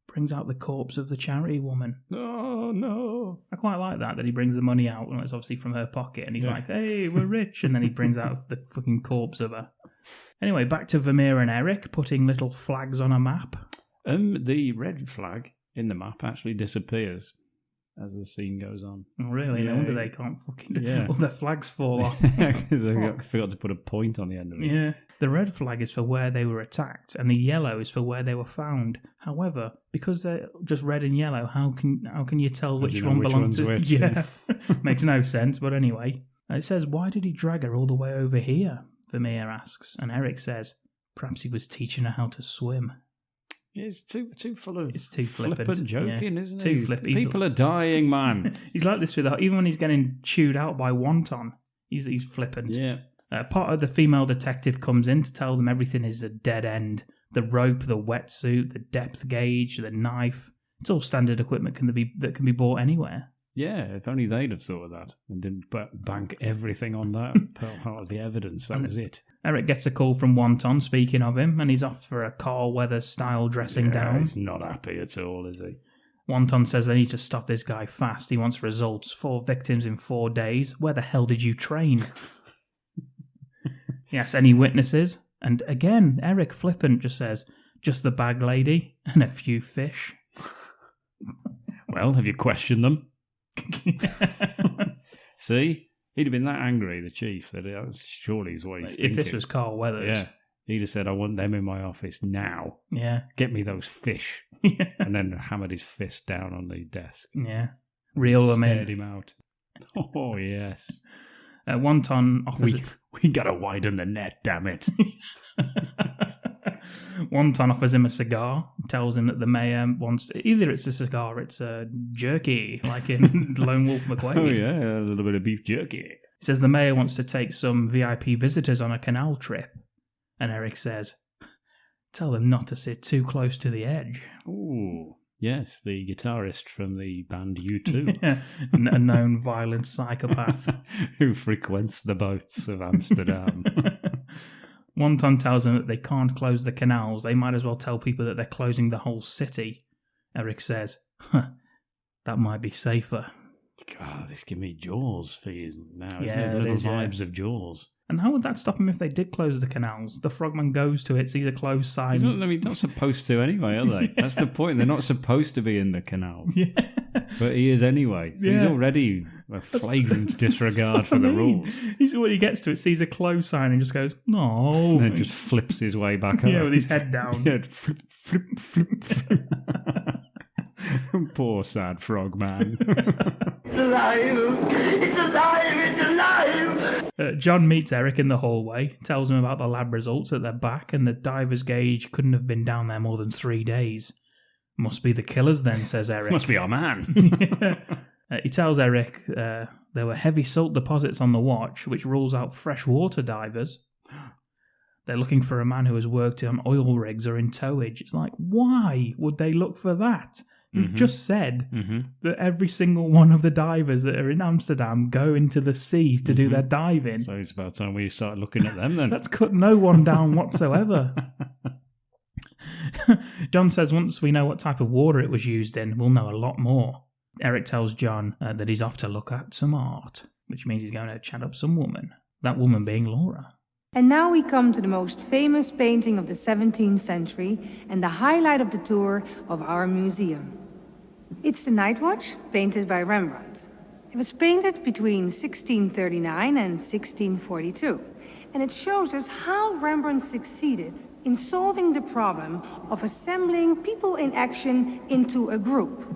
brings out the corpse of the charity woman. Oh, no. I quite like that he brings the money out. Well, it's obviously from her pocket. And he's like, "Hey, we're rich." And then he brings out the fucking corpse of her. Anyway, back to Vermeer and Eric putting little flags on a map. The red flag in the map actually disappears as the scene goes on. Oh, really? Yeah. No wonder they can't fucking... All their flags fall off. Because they forgot to put a point on the end of it. Yeah. The red flag is for where they were attacked, and the yellow is for where they were found. However, because they're just red and yellow, how can you tell which one belongs to... Which? Yeah. Makes no sense, but anyway. It says, "Why did he drag her all the way over here?" Vermeer asks, and Eric says, "Perhaps he was teaching her how to swim." It's too full of... It's too flippant joking, isn't it? Too flippant. People are dying, man. He's like this even when he's getting chewed out by wonton. He's flippant. Yeah. Part of the female detective comes in to tell them everything is a dead end. The rope, the wetsuit, the depth gauge, the knife. It's all standard equipment that can be bought anywhere. Yeah, if only they'd have thought of that and didn't bank everything on that part of the evidence. That was it. Eric gets a call from Wonton, speaking of him, and he's off for a Carl Weathers-style dressing down. He's not happy at all, is he? Wonton says they need to stop this guy fast. He wants results. 4 victims in 4 days. Where the hell did you train? Yes, any witnesses? And again, Eric flippant just says, just the bag lady and a few fish. Well, have you questioned them? See? He'd have been that angry, the chief, that surely is what he's thinking. If this was Carl Weathers. Yeah. He'd have said, I want them in my office now. Yeah. Get me those fish. And then hammered his fist down on the desk. Yeah. Reel them in. Stared him out. Oh, yes. Wonton offers... We gotta widen the net, damn it. Wonton offers him a cigar, tells him that the mayor wants... Either it's a cigar or it's a jerky, like in Lone Wolf McQuade. Oh, yeah, a little bit of beef jerky. He says the mayor wants to take some VIP visitors on a canal trip. And Eric says, tell them not to sit too close to the edge. Ooh, yes, the guitarist from the band U2. Yeah, a known violent psychopath. Who frequents the boats of Amsterdam. Wonton tells them that they can't close the canals. They might as well tell people that they're closing the whole city. Eric says, that might be safer. God, this gives me Jaws fears now, isn't Yeah, it? Little is, vibes of Jaws. And how would that stop him if they did close the canals? The frogman goes to it, sees a closed sign. Not supposed to anyway, are they? That's the point. They're not supposed to be in the canal. Yeah. But he is anyway. So he's already a flagrant disregard for the rules. When he gets to it, sees a closed sign and just goes, no. And then just flips his way back up. Yeah, with his head down. Yeah, flip. Poor sad frog man. It's alive! It's alive! It's alive! John meets Eric in the hallway, tells him about the lab results at their back, and the diver's gauge couldn't have been down there more than 3 days. Must be the killers then, says Eric. Must be our man. He tells Eric there were heavy salt deposits on the watch, which rules out freshwater divers. They're looking for a man who has worked on oil rigs or in towage. It's like, why would they look for that? You've just said that every single one of the divers that are in Amsterdam go into the sea to do their diving. So it's about time we start looking at them then. That's cut no one down whatsoever. John says once we know what type of water it was used in, we'll know a lot more. Eric tells John that he's off to look at some art, which means he's going to chat up some woman. That woman being Laura. And now we come to the most famous painting of the 17th century and the highlight of the tour of our museum. It's the Night Watch, painted by Rembrandt. It was painted between 1639 and 1642, and it shows us how Rembrandt succeeded in solving the problem of assembling people in action into a group.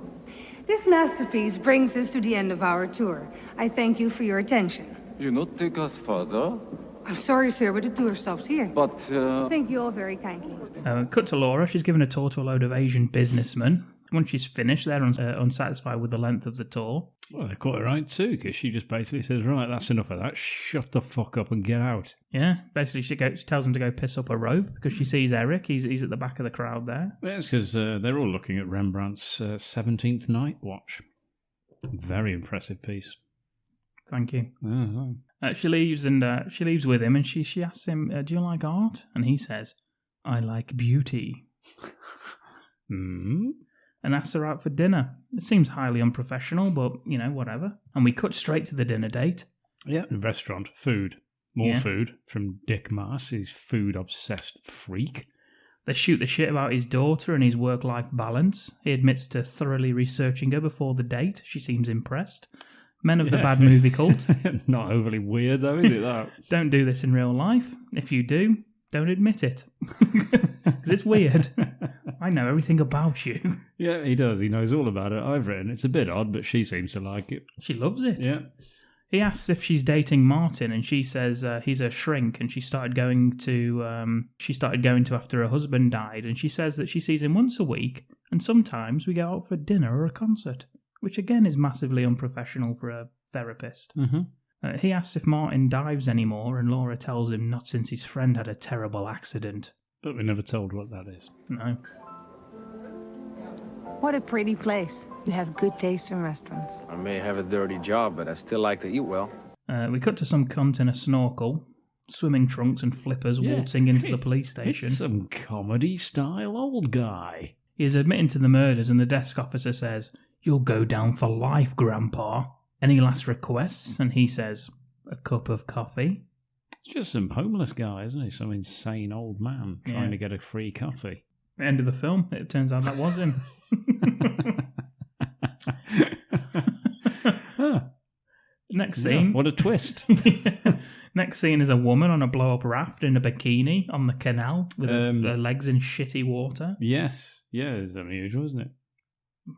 This masterpiece brings us to the end of our tour. I thank you for your attention. You not take us further? I'm sorry, sir, but the tour stops here. But, Thank you all very kindly. Cut to Laura. She's given a tour to a load of Asian businessmen. Once she's finished, they're unsatisfied with the length of the tour. Well, they're quite right too, because she just basically says, right, that's enough of that. Shut the fuck up and get out. Yeah, basically she tells him to go piss up a rope because she sees Eric. He's at the back of the crowd there. Well, it's because they're all looking at Rembrandt's 17th Night Watch. Very impressive piece. Thank you. Uh-huh. She leaves with him, and she asks him, "Do you like art?" And he says, "I like beauty." And asks her out for dinner. It seems highly unprofessional, but whatever. And we cut straight to the dinner date. Yeah, restaurant food, more food from Dick Maas, his food-obsessed freak. They shoot the shit about his daughter and his work-life balance. He admits to thoroughly researching her before the date. She seems impressed. Men of the bad movie cult. Not overly weird, though, is it, that? Don't do this in real life. If you do, don't admit it. Because it's weird. I know everything about you. Yeah, he does. He knows all about it. I've written it's a bit odd, but she seems to like it. She loves it. Yeah. He asks if she's dating Martin, and she says he's a shrink, and she started going to after her husband died, and she says that she sees him once a week, and sometimes we go out for dinner or a concert. Which again is massively unprofessional for a therapist. He asks if Martin dives anymore, and Laura tells him not since his friend had a terrible accident. But we're never told what that is. No. What a pretty place. You have good taste in restaurants. I may have a dirty job, but I still like to eat well. We cut to some cunt in a snorkel, swimming trunks and flippers waltzing into the police station. It's some comedy-style old guy. He is admitting to the murders and the desk officer says, "You'll go down for life, Grandpa." Any last requests? And he says, "A cup of coffee." It's just some homeless guy, isn't he? Some insane old man trying to get a free coffee. End of the film. It turns out that was him. Next scene. Yeah, what a twist. Next scene is a woman on a blow-up raft in a bikini on the canal with her legs in shitty water. Yes. Yeah, it's unusual, isn't it?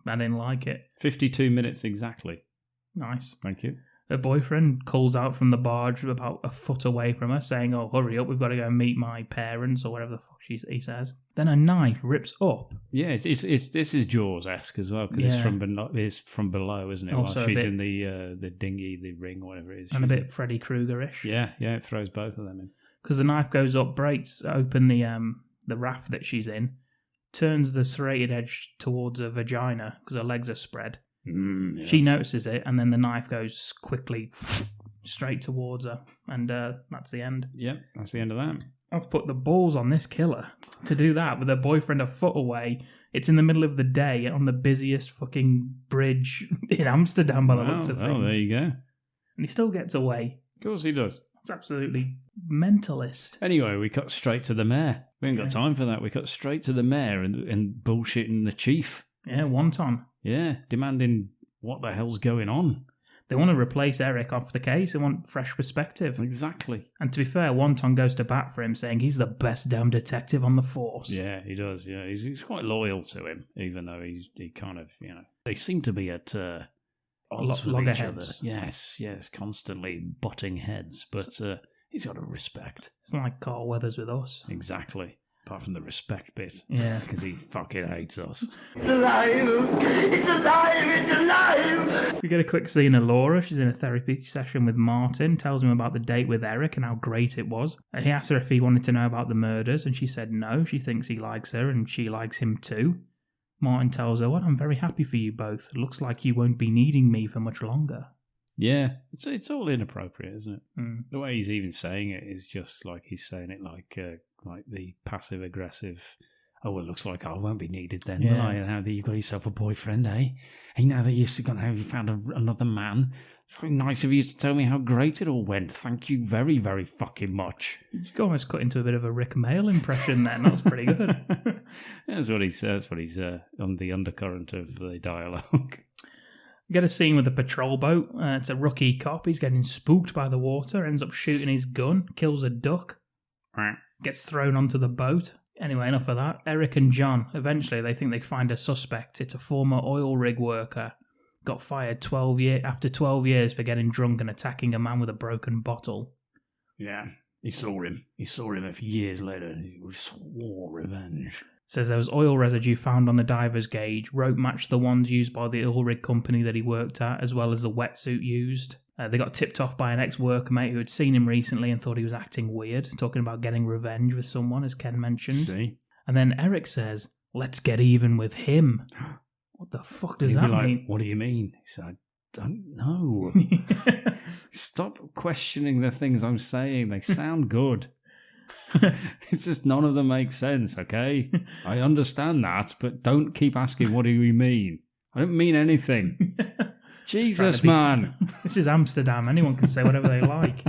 I didn't like it. 52 minutes exactly. Nice. Thank you. Her boyfriend calls out from the barge about a foot away from her, saying, "Oh, hurry up, we've got to go and meet my parents," or whatever the fuck he says. Then a knife rips up. Yeah, it's this is Jaws-esque as well, because it's from below, isn't it? Also While she's in the dinghy, the ring, whatever it is. And a bit Freddy Krueger-ish. Yeah, it throws both of them in. Because the knife goes up, breaks open the raft that she's in, turns the serrated edge towards her vagina because her legs are spread. Yes. She notices it, and then the knife goes quickly straight towards her, and that's the end. Yep, that's the end of that. I've put the balls on this killer to do that with her boyfriend a foot away. It's in the middle of the day on the busiest fucking bridge in Amsterdam by the looks of things. Oh, there you go. And he still gets away. Of course he does. It's absolutely mentalist. Anyway, we cut straight to the mayor. We ain't got time for that. We cut straight to the mayor and bullshitting the chief. Yeah, wonton. Yeah, demanding what the hell's going on. They want to replace Eric off the case. They want fresh perspective. Exactly. And to be fair, Wonton goes to bat for him, saying he's the best damn detective on the force. Yeah, he does. Yeah, he's quite loyal to him, even though he kind of, they seem to be at odds with each other. Yes, constantly butting heads, but he's got to respect. It's like Carl Weathers with us. Exactly. Apart from the respect bit. Yeah. Because he fucking hates us. It's alive! It's alive! It's alive! We get a quick scene of Laura. She's in a therapy session with Martin, tells him about the date with Eric and how great it was. He asked her if he wanted to know about the murders, and she said no. She thinks he likes her, and she likes him too. Martin tells her, "Well, I'm very happy for you both. Looks like you won't be needing me for much longer." Yeah, it's all inappropriate, isn't it? Mm. The way he's even saying it is just like he's saying it like the passive aggressive. Oh, it looks like I won't be needed then, will I? Now that you've got yourself a boyfriend, eh? Hey, now that you found another man, it's very nice of you to tell me how great it all went. Thank you very, very fucking much. You almost cut into a bit of a Rick Mail impression then. That was pretty good. That's what he says. That's what he's on the undercurrent of the dialogue. We get a scene with a patrol boat. It's a rookie cop. He's getting spooked by the water, ends up shooting his gun, kills a duck, gets thrown onto the boat. Anyway, enough of that. Eric and John, eventually they think they find a suspect. It's a former oil rig worker. Got fired after 12 years for getting drunk and attacking a man with a broken bottle. Yeah, he saw him. He saw him a few years later and he swore revenge. Says there was oil residue found on the diver's gauge. Rope matched the ones used by the oil rig company that he worked at, as well as the wetsuit used. They got tipped off by an ex-worker mate who had seen him recently and thought he was acting weird, talking about getting revenge with someone, as Ken mentioned. See? And then Eric says, "Let's get even with him." What the fuck does that mean? What do you mean? He said, I don't know. Stop questioning the things I'm saying. They sound good. It's just none of them make sense, okay? I understand that, but don't keep asking what do you mean. I don't mean anything. Jesus, man. This is Amsterdam. Anyone can say whatever they like.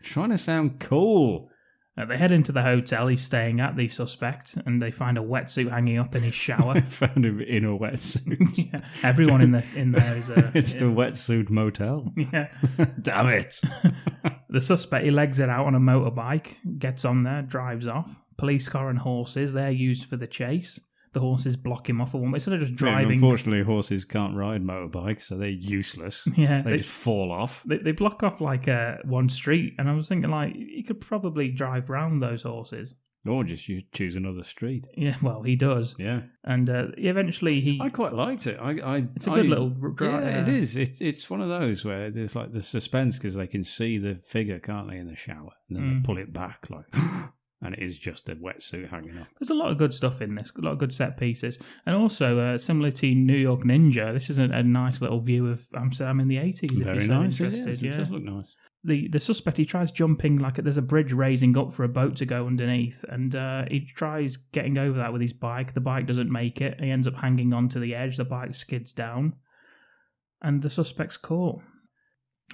Trying to sound cool. They head into the hotel he's staying at, the suspect, and they find a wetsuit hanging up in his shower. Found him in a wetsuit. Yeah, everyone in there is a... It's the wetsuit motel. Yeah. Damn it. The suspect, he legs it out on a motorbike, gets on there, drives off. Police car and horses, they're used for the chase. The horses block him off at one way, instead of just driving. Unfortunately, horses can't ride motorbikes, so they're useless. Yeah, they just fall off. They block off like one street, and I was thinking, like, you could probably drive round those horses. Or just you choose another street. Yeah, well, he does. Yeah. And eventually he... I quite liked it. It's a good little drive. Yeah, it is. It's one of those where there's like the suspense because they can see the figure, can't they, in the shower? And then they pull it back like... And it is just a wetsuit hanging off. There's a lot of good stuff in this, a lot of good set pieces. And also, similar to New York Ninja, this is a nice little view of Amsterdam in the 80s. Very nice, it does look nice. The suspect, he tries jumping, like there's a bridge raising up for a boat to go underneath, and he tries getting over that with his bike. The bike doesn't make it. He ends up hanging onto the edge. The bike skids down, and the suspect's caught.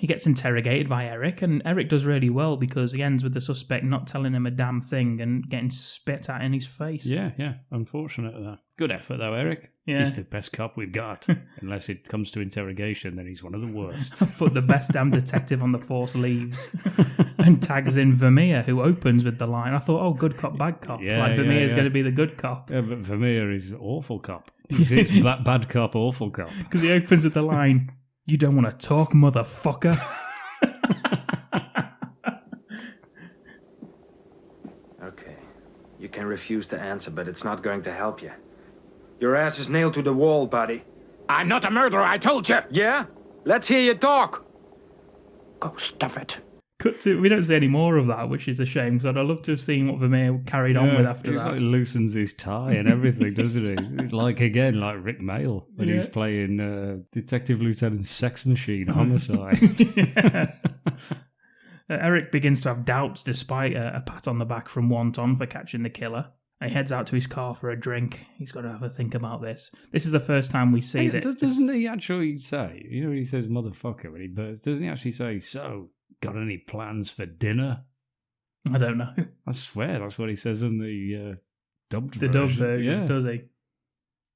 He gets interrogated by Eric, and Eric does really well because he ends with the suspect not telling him a damn thing and getting spit at in his face. Yeah. Unfortunate that. Good effort though, Eric. Yeah. He's the best cop we've got. Unless it comes to interrogation, then he's one of the worst. But the best damn detective on the force leaves and tags in Vermeer, who opens with the line. I thought, oh, good cop, bad cop. Vermeer's going to be the good cop. Yeah, but Vermeer is awful cop. He's bad cop, awful cop. Because he opens with the line, "You don't want to talk, motherfucker." Okay. You can refuse to answer, but it's not going to help you. Your ass is nailed to the wall, buddy. I'm not a murderer, I told you. Yeah? Let's hear you talk. Go stuff it. Cut to, we don't see any more of that, which is a shame, because I'd love to have seen what Vermeer carried on with after that. He loosens his tie and everything, doesn't he? Like Rick Mail, when he's playing Detective Lieutenant Sex Machine Homicide. Eric begins to have doubts despite a pat on the back from Wonton for catching the killer. He heads out to his car for a drink. He's got to have a think about this. This is the first time we see that. Doesn't he actually say, he says motherfucker when he bursts, doesn't he actually say, so, got any plans for dinner? I don't know. I swear that's what he says in the dubbed version. The dubbed version, does he?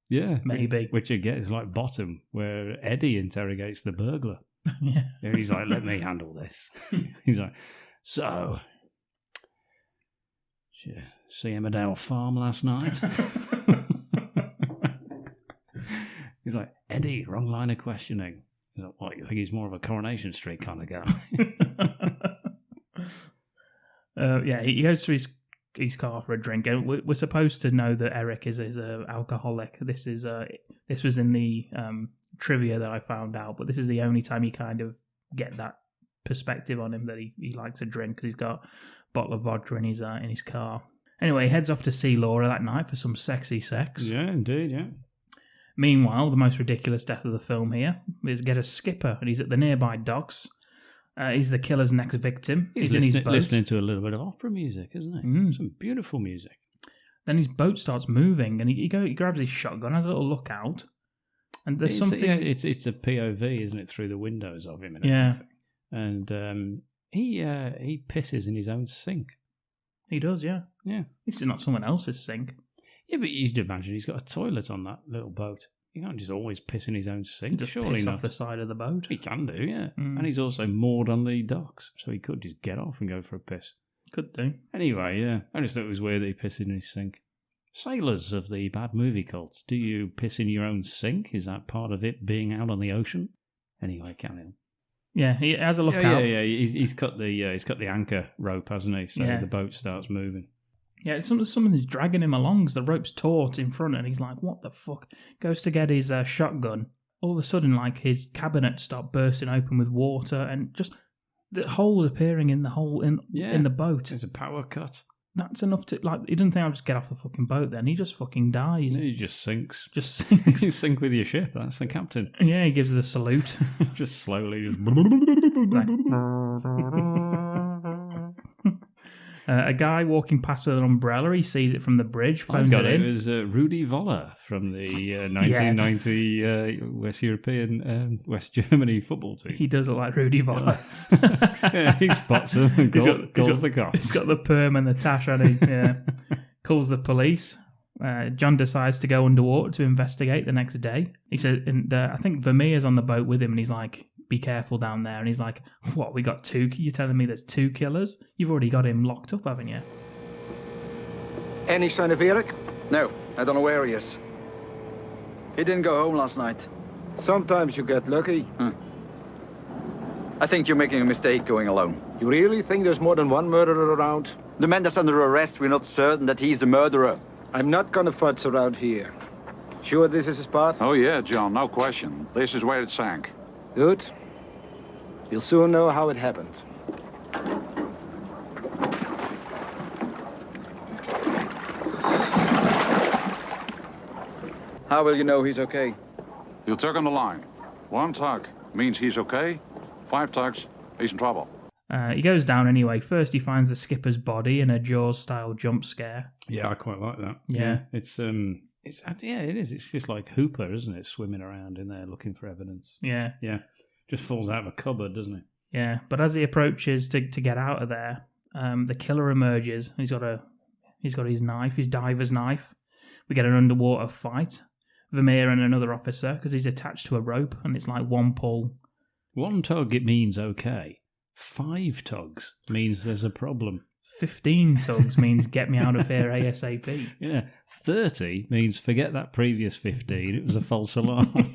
Yeah. Maybe. Which again is like Bottom, where Eddie interrogates the burglar. Yeah. He's like, let me handle this. He's like, so, see Emmerdale Farm last night? He's like, Eddie, wrong line of questioning. He's like, what, you think he's more of a Coronation Street kind of guy? He goes to his car for a drink, and we're supposed to know that Eric is an alcoholic. This was in the trivia that I found out, but this is the only time you kind of get that perspective on him that he likes a drink, because he's got a bottle of vodka in his car. Anyway, he heads off to see Laura that night for some sexy sex. Yeah, indeed, yeah. Meanwhile, the most ridiculous death of the film here is get a skipper, and he's at the nearby docks. He's the killer's next victim. He's in his boat. Listening to a little bit of opera music, isn't he? Some beautiful music. Then his boat starts moving, and he grabs his shotgun, has a little look out, and there's something. Yeah, it's a POV, isn't it, through the windows of him and everything. And he pisses in his own sink. He does, yeah. Yeah. This is not someone else's sink. Yeah, but you'd imagine he's got a toilet on that little boat. He can't just always piss in his own sink. Just surely piss not off the side of the boat. He can do, yeah. And he's also moored on the docks, so he could just get off and go for a piss. Could do. Anyway, yeah. I just thought it was weird that he pissed in his sink. Sailors of the bad movie cult, do you piss in your own sink? Is that part of it being out on the ocean? Anyway, carry on. Yeah, he has a look out. Yeah. He's cut the anchor rope, hasn't he? So the boat starts moving. Yeah, someone's dragging him along because the rope's taut in front, and he's like, "What the fuck?" Goes to get his shotgun. All of a sudden, like, his cabinets start bursting open with water, and just the holes appearing in the hole in the boat. There's a power cut. That's enough to, like, he doesn't think I'll just get off the fucking boat then. He just fucking dies. He just sinks. Just sinks. You sink with your ship. That's the captain. Yeah, he gives the salute. Just slowly. A guy walking past with an umbrella, he sees it from the bridge, phones it in. It was Rudy Voller from the 1990 West Germany football team. He does look like Rudy Voller. Yeah, he spots him and calls the cops. He's got the perm and the tash on him. Yeah. Calls the police. John decides to go underwater to investigate the next day. He said, and I think Vermeer's on the boat with him, and he's like, "Be careful down there." And he's like, "What, we got two? You're telling me there's two killers? You've already got him locked up, haven't you?" Any sign of Eric? No, I don't know where he is. He didn't go home last night. Sometimes you get lucky. I think you're making a mistake going alone. You really think there's more than one murderer around? The man that's under arrest, we're not certain that he's the murderer. I'm not gonna futz around here. Sure this is his spot? Oh, yeah, John, no question. This is where it sank. Good. You'll soon know how it happened. How will you know he's okay? He'll tug on the line. 1 tug means he's okay. 5 tugs, he's in trouble. He goes down anyway. First, he finds the skipper's body in a Jaws-style jump scare. Yeah, I quite like that. Yeah. It is. It's just like Hooper, isn't it? Swimming around in there looking for evidence. Yeah. Yeah. Just falls out of a cupboard, doesn't it? Yeah, but as he approaches to get out of there, the killer emerges. He's got his knife, his diver's knife. We get an underwater fight. Vermeer and another officer, because he's attached to a rope, and it's like 1 pull. 1 tug, it means okay. 5 tugs means there's a problem. 15 tugs means get me out of here ASAP. Yeah. 30 means forget that previous 15. It was a false alarm.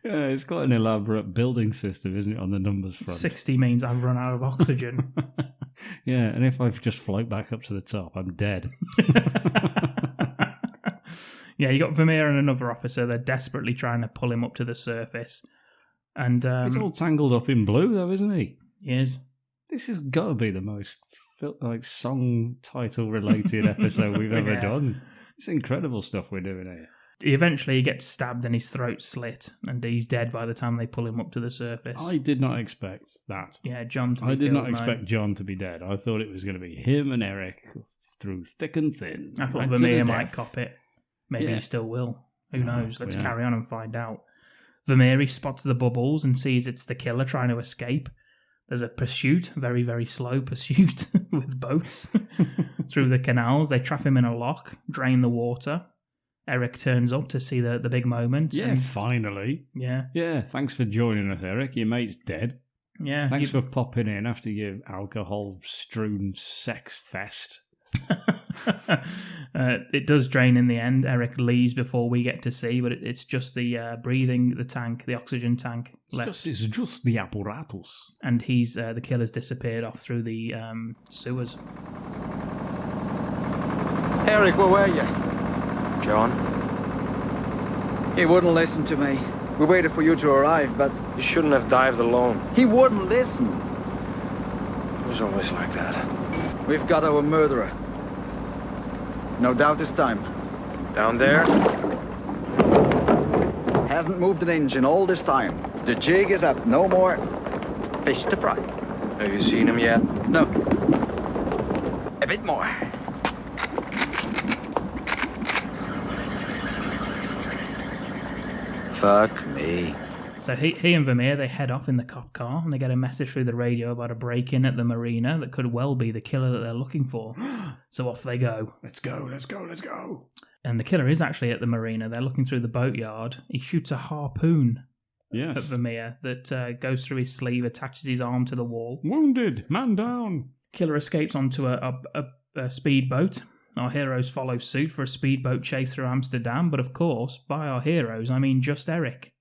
Yeah, it's quite an elaborate building system, isn't it, on the numbers front? 60 means I've run out of oxygen. Yeah, and if I just float back up to the top, I'm dead. Yeah, you got Vermeer and another officer. They're desperately trying to pull him up to the surface. And he's all tangled up in blue, though, isn't he? He is. This has got to be the most song title related episode we've ever done. It's incredible stuff we're doing here. He eventually gets stabbed and his throat slit, and he's dead by the time they pull him up to the surface. I did not expect that. Yeah, John to be I did killed, not expect John to be dead. I thought it was going to be him and Eric through thick and thin. I thought Vermeer might cop it. Maybe he still will. Who knows? Let's yeah. carry on and find out. Vermeer spots the bubbles and sees it's the killer trying to escape. There's a pursuit, very, very slow pursuit with boats through the canals. They trap him in a lock, drain the water. Eric turns up to see the big moment. Yeah, and finally. Yeah. Yeah, thanks for joining us, Eric. Your mate's dead. Yeah. Thanks for popping in after your alcohol-strewn sex fest. It does drain in the end. Eric leaves before we get to see, but it's just the the oxygen tank left. It's just the apparatus. And the killer's disappeared off through the sewers. Eric, where were you? John? He wouldn't listen to me. We waited for you to arrive, but... You shouldn't have dived alone. He wouldn't listen. It was always like that. We've got our murderer. No doubt this time. Down there? Hasn't moved an inch in all this time. The jig is up. No more fish to fry. Have you seen him yet? No. A bit more. Fuck me. So he and Vermeer, they head off in the cop car and they get a message through the radio about a break-in at the marina that could well be the killer that they're looking for. So off they go. Let's go, let's go, let's go. And the killer is actually at the marina. They're looking through the boatyard. He shoots a harpoon at Vermeer that goes through his sleeve, attaches his arm to the wall. Wounded, man down. Killer escapes onto a speedboat. Our heroes follow suit for a speedboat chase through Amsterdam, but of course, by our heroes, I mean just Eric.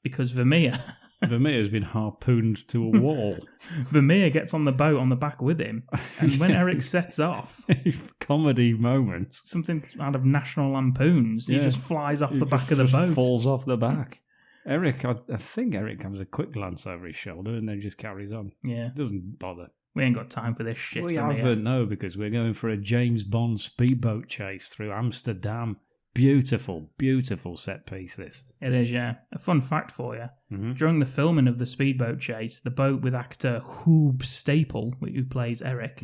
Because Vermeer has been harpooned to a wall. Vermeer gets on the boat on the back with him, and when Eric sets off... Comedy moments. Something out of National Lampoons. He just flies off the back of the boat. Falls off the back. Eric, I think Eric has a quick glance over his shoulder and then just carries on. Yeah. Doesn't bother. We ain't got time for this shit. We haven't, no, because we're going for a James Bond speedboat chase through Amsterdam. Beautiful, beautiful set piece, this. It is, yeah. A fun fact for you. Mm-hmm. During the filming of the speedboat chase, the boat with actor Hoob Staple, who plays Eric,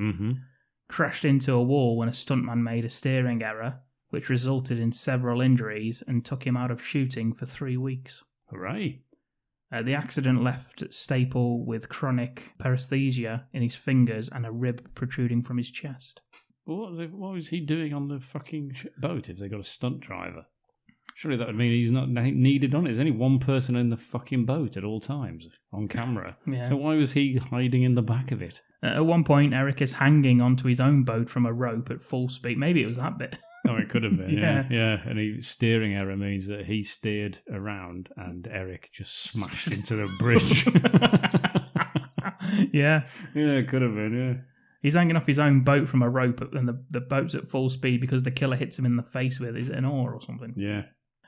crashed into a wall when a stuntman made a steering error, which resulted in several injuries and took him out of shooting for 3 weeks. Hooray. The accident left Staple with chronic paresthesia in his fingers and a rib protruding from his chest. What was he doing on the fucking boat if they got a stunt driver? Surely that would mean he's not needed on it. There's only one person in the fucking boat at all times on camera. Yeah. So why was he hiding in the back of it? At one point, Eric is hanging onto his own boat from a rope at full speed. Maybe it was that bit. Oh, it could have been, Yeah. yeah. And steering error means that he steered around and Eric just smashed into the bridge. Yeah. Yeah, it could have been, yeah. He's hanging off his own boat from a rope, and the boat's at full speed because the killer hits him in the face with, is it an oar or something? Yeah.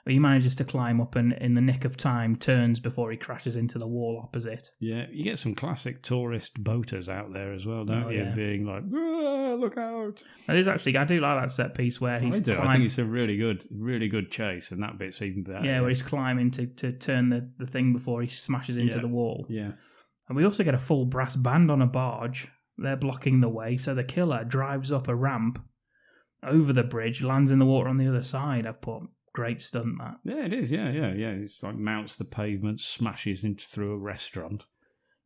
But he manages to climb up and, in the nick of time, turns before he crashes into the wall opposite. Yeah, you get some classic tourist boaters out there as well, don't you? Yeah. Being like, look out. That is actually, I do like that set piece where he's I think it's a really good chase, and that bit's even better. Yeah, where he's climbing to turn the thing before he smashes into the wall. Yeah. And we also get a full brass band on a barge. They're blocking the way, so the killer drives up a ramp over the bridge, lands in the water on the other side. I've put great stunt, that. Yeah, it is. Yeah. It's like mounts the pavement, smashes through a restaurant.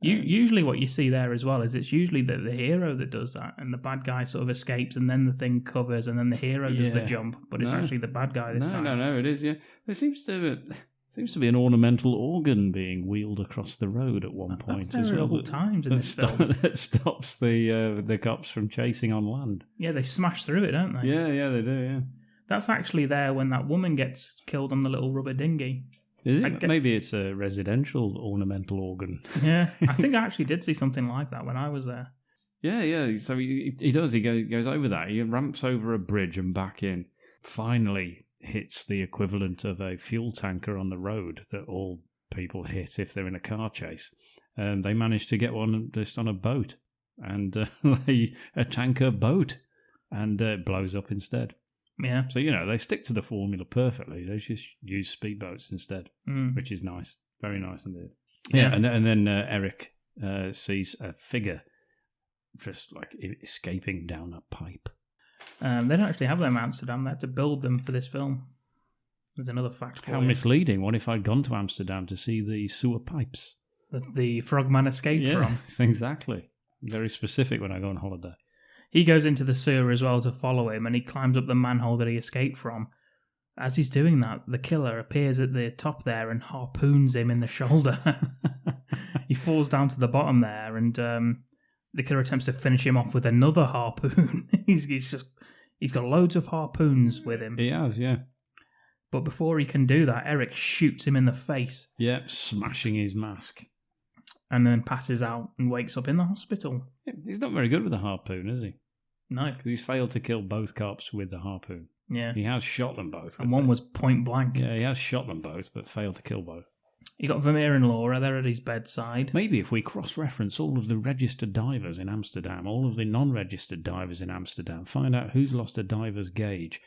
Usually what you see there as well is it's usually the hero that does that, and the bad guy sort of escapes, and then the thing covers, and then the hero does the jump, but it's actually the bad guy this time. No, it is, yeah. There seems to be an ornamental organ being wheeled across the road at one point That's as well. multiple times in this film. That stops the cops from chasing on land. Yeah, they smash through it, don't they? Yeah, they do, yeah. That's actually there when that woman gets killed on the little rubber dinghy. Is it? Maybe it's a residential ornamental organ. Yeah, I think I actually did see something like that when I was there. Yeah. So he does. He goes over that. He ramps over a bridge and back in. Finally hits the equivalent of a fuel tanker on the road that all people hit if they're in a car chase. And they manage to get one just on a boat. And a tanker boat. And it blows up instead. Yeah. So, they stick to the formula perfectly. They just use speedboats instead, which is nice. Very nice indeed. Yeah, and then Eric sees a figure just like escaping down a pipe. They don't actually have them in Amsterdam. They had to build them for this film. There's another fact for How you. misleading. What if I'd gone to Amsterdam to see the sewer pipes? That the frogman escaped from. Exactly. Very specific when I go on holiday. He goes into the sewer as well to follow him, and he climbs up the manhole that he escaped from. As he's doing that, the killer appears at the top there and harpoons him in the shoulder. He falls down to the bottom there, and the killer attempts to finish him off with another harpoon. He's got loads of harpoons with him. He has, yeah. But before he can do that, Eric shoots him in the face. Yeah, smashing his mask. And then passes out and wakes up in the hospital. He's not very good with a harpoon, is he? No. Because he's failed to kill both cops with the harpoon. Yeah. He has shot them both. And one was point blank. Yeah, he has shot them both, but failed to kill both. You got Vermeer and Laura, they're at his bedside. Maybe if we cross-reference all of the registered divers in Amsterdam, all of the non-registered divers in Amsterdam, find out who's lost a diver's gauge,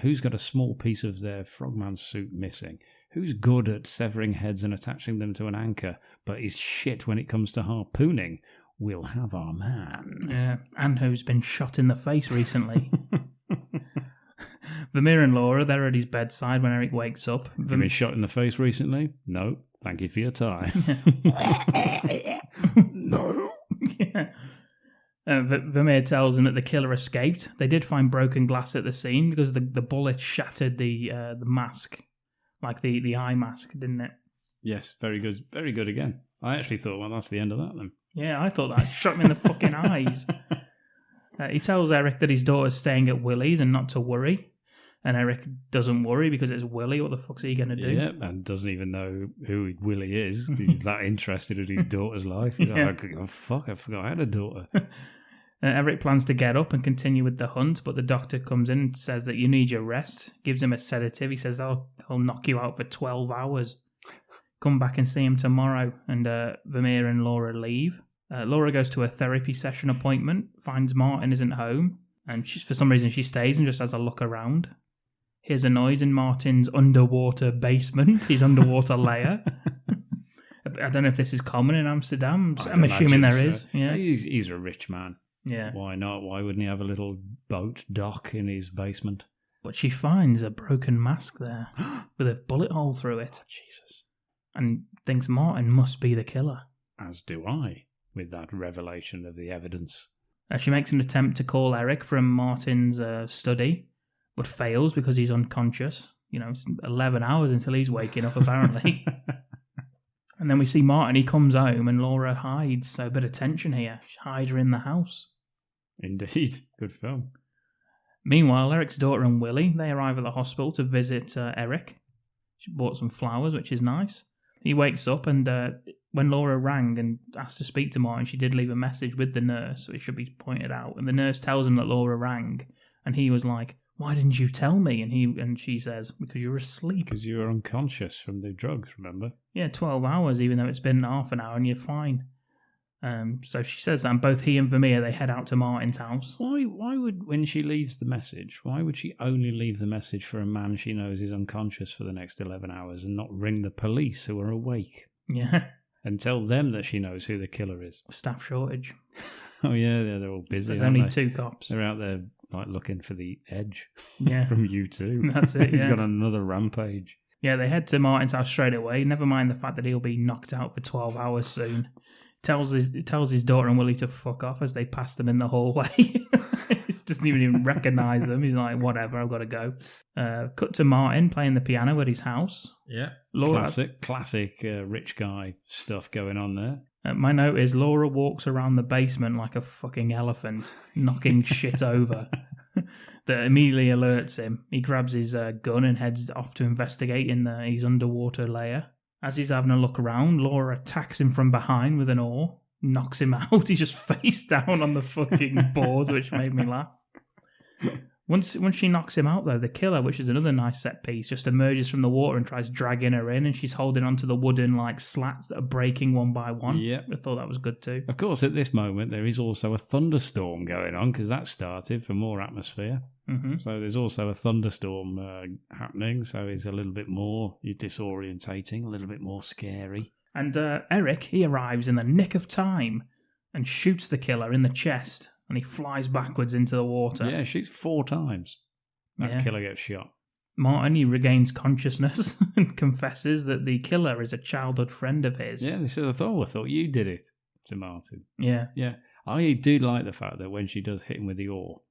who's got a small piece of their frogman suit missing, who's good at severing heads and attaching them to an anchor, but is shit when it comes to harpooning, we'll have our man. Yeah, and who's been shot in the face recently. Vermeer and Laura, they're at his bedside when Eric wakes up. Have you been shot in the face recently? No. Thank you for your time. No. Yeah. Vermeer tells him that the killer escaped. They did find broken glass at the scene because the bullet shattered the mask. Like the eye mask, didn't it? Yes, very good. Very good again. I actually thought, well, that's the end of that then. Yeah, I thought that. Shot him in the fucking eyes. He tells Eric that his daughter's staying at Willie's and not to worry. And Eric doesn't worry because it's Willie. What the fuck's he going to do? Yeah, and doesn't even know who Willie is. He's that interested in his daughter's life. He's like, oh, fuck, I forgot I had a daughter. Eric plans to get up and continue with the hunt, but the doctor comes in and says that you need your rest, gives him a sedative. He says, I'll knock you out for 12 hours. Come back and see him tomorrow. And Vermeer and Laura leave. Laura goes to a therapy session appointment, finds Martin isn't home, and for some reason she stays and just has a look around. Hears a noise in Martin's underwater basement, his underwater lair. I don't know if this is common in Amsterdam. I'm assuming there is. Yeah, he's a rich man. Yeah. Why not? Why wouldn't he have a little boat dock in his basement? But she finds a broken mask there with a bullet hole through it. Oh, Jesus. And thinks Martin must be the killer. As do I, with that revelation of the evidence. She makes an attempt to call Eric from Martin's study, but fails because he's unconscious. It's 11 hours until he's waking up, apparently. And then we see Martin, he comes home and Laura hides. So a bit of tension here. She hide her in the house. Indeed. Good film. Meanwhile, Eric's daughter and Willie, they arrive at the hospital to visit Eric. She bought some flowers, which is nice. He wakes up and when Laura rang and asked to speak to Martin, she did leave a message with the nurse, so it should be pointed out. And the nurse tells him that Laura rang. And he was like, why didn't you tell me? And she says, because you were asleep. Because you were unconscious from the drugs, remember? Yeah, 12 hours, even though it's been half an hour and you're fine. So she says that, and both he and Vermeer, they head out to Martin's house. Why would, when she leaves the message, why would she only leave the message for a man she knows is unconscious for the next 11 hours and not ring the police who are awake? Yeah. And tell them that she knows who the killer is? Staff shortage. Oh, yeah, they're all busy. There's only 2 cops. They're out there like looking for the edge from U2. That's it, He's got another rampage. Yeah, they head to Martin's house straight away. Never mind the fact that he'll be knocked out for 12 hours soon. Tells his daughter and Willie to fuck off as they pass them in the hallway. He doesn't even recognise them. He's like, whatever, I've got to go. Cut to Martin playing the piano at his house. Yeah. Laura, Classic rich guy stuff going on there. My note is Laura walks around the basement like a fucking elephant, knocking shit over. That immediately alerts him. He grabs his gun and heads off to investigate in his underwater lair. As he's having a look around, Laura attacks him from behind with an oar, knocks him out. He's just face down on the fucking boards, which made me laugh. Once she knocks him out, though, the killer, which is another nice set piece, just emerges from the water and tries dragging her in, and she's holding onto the wooden slats that are breaking one by one. Yeah. I thought that was good too. Of course, at this moment, there is also a thunderstorm going on, because that started for more atmosphere. Mm-hmm. So there's also a thunderstorm happening, so it's a little bit more disorientating, a little bit more scary. And Eric, he arrives in the nick of time and shoots the killer in the chest. And he flies backwards into the water. Yeah, shoots 4 times. That killer gets shot. Martin, he regains consciousness and confesses that the killer is a childhood friend of his. Yeah, they said, I thought you did it, to Martin. Yeah. Yeah. I do like the fact that when she does hit him with the oar,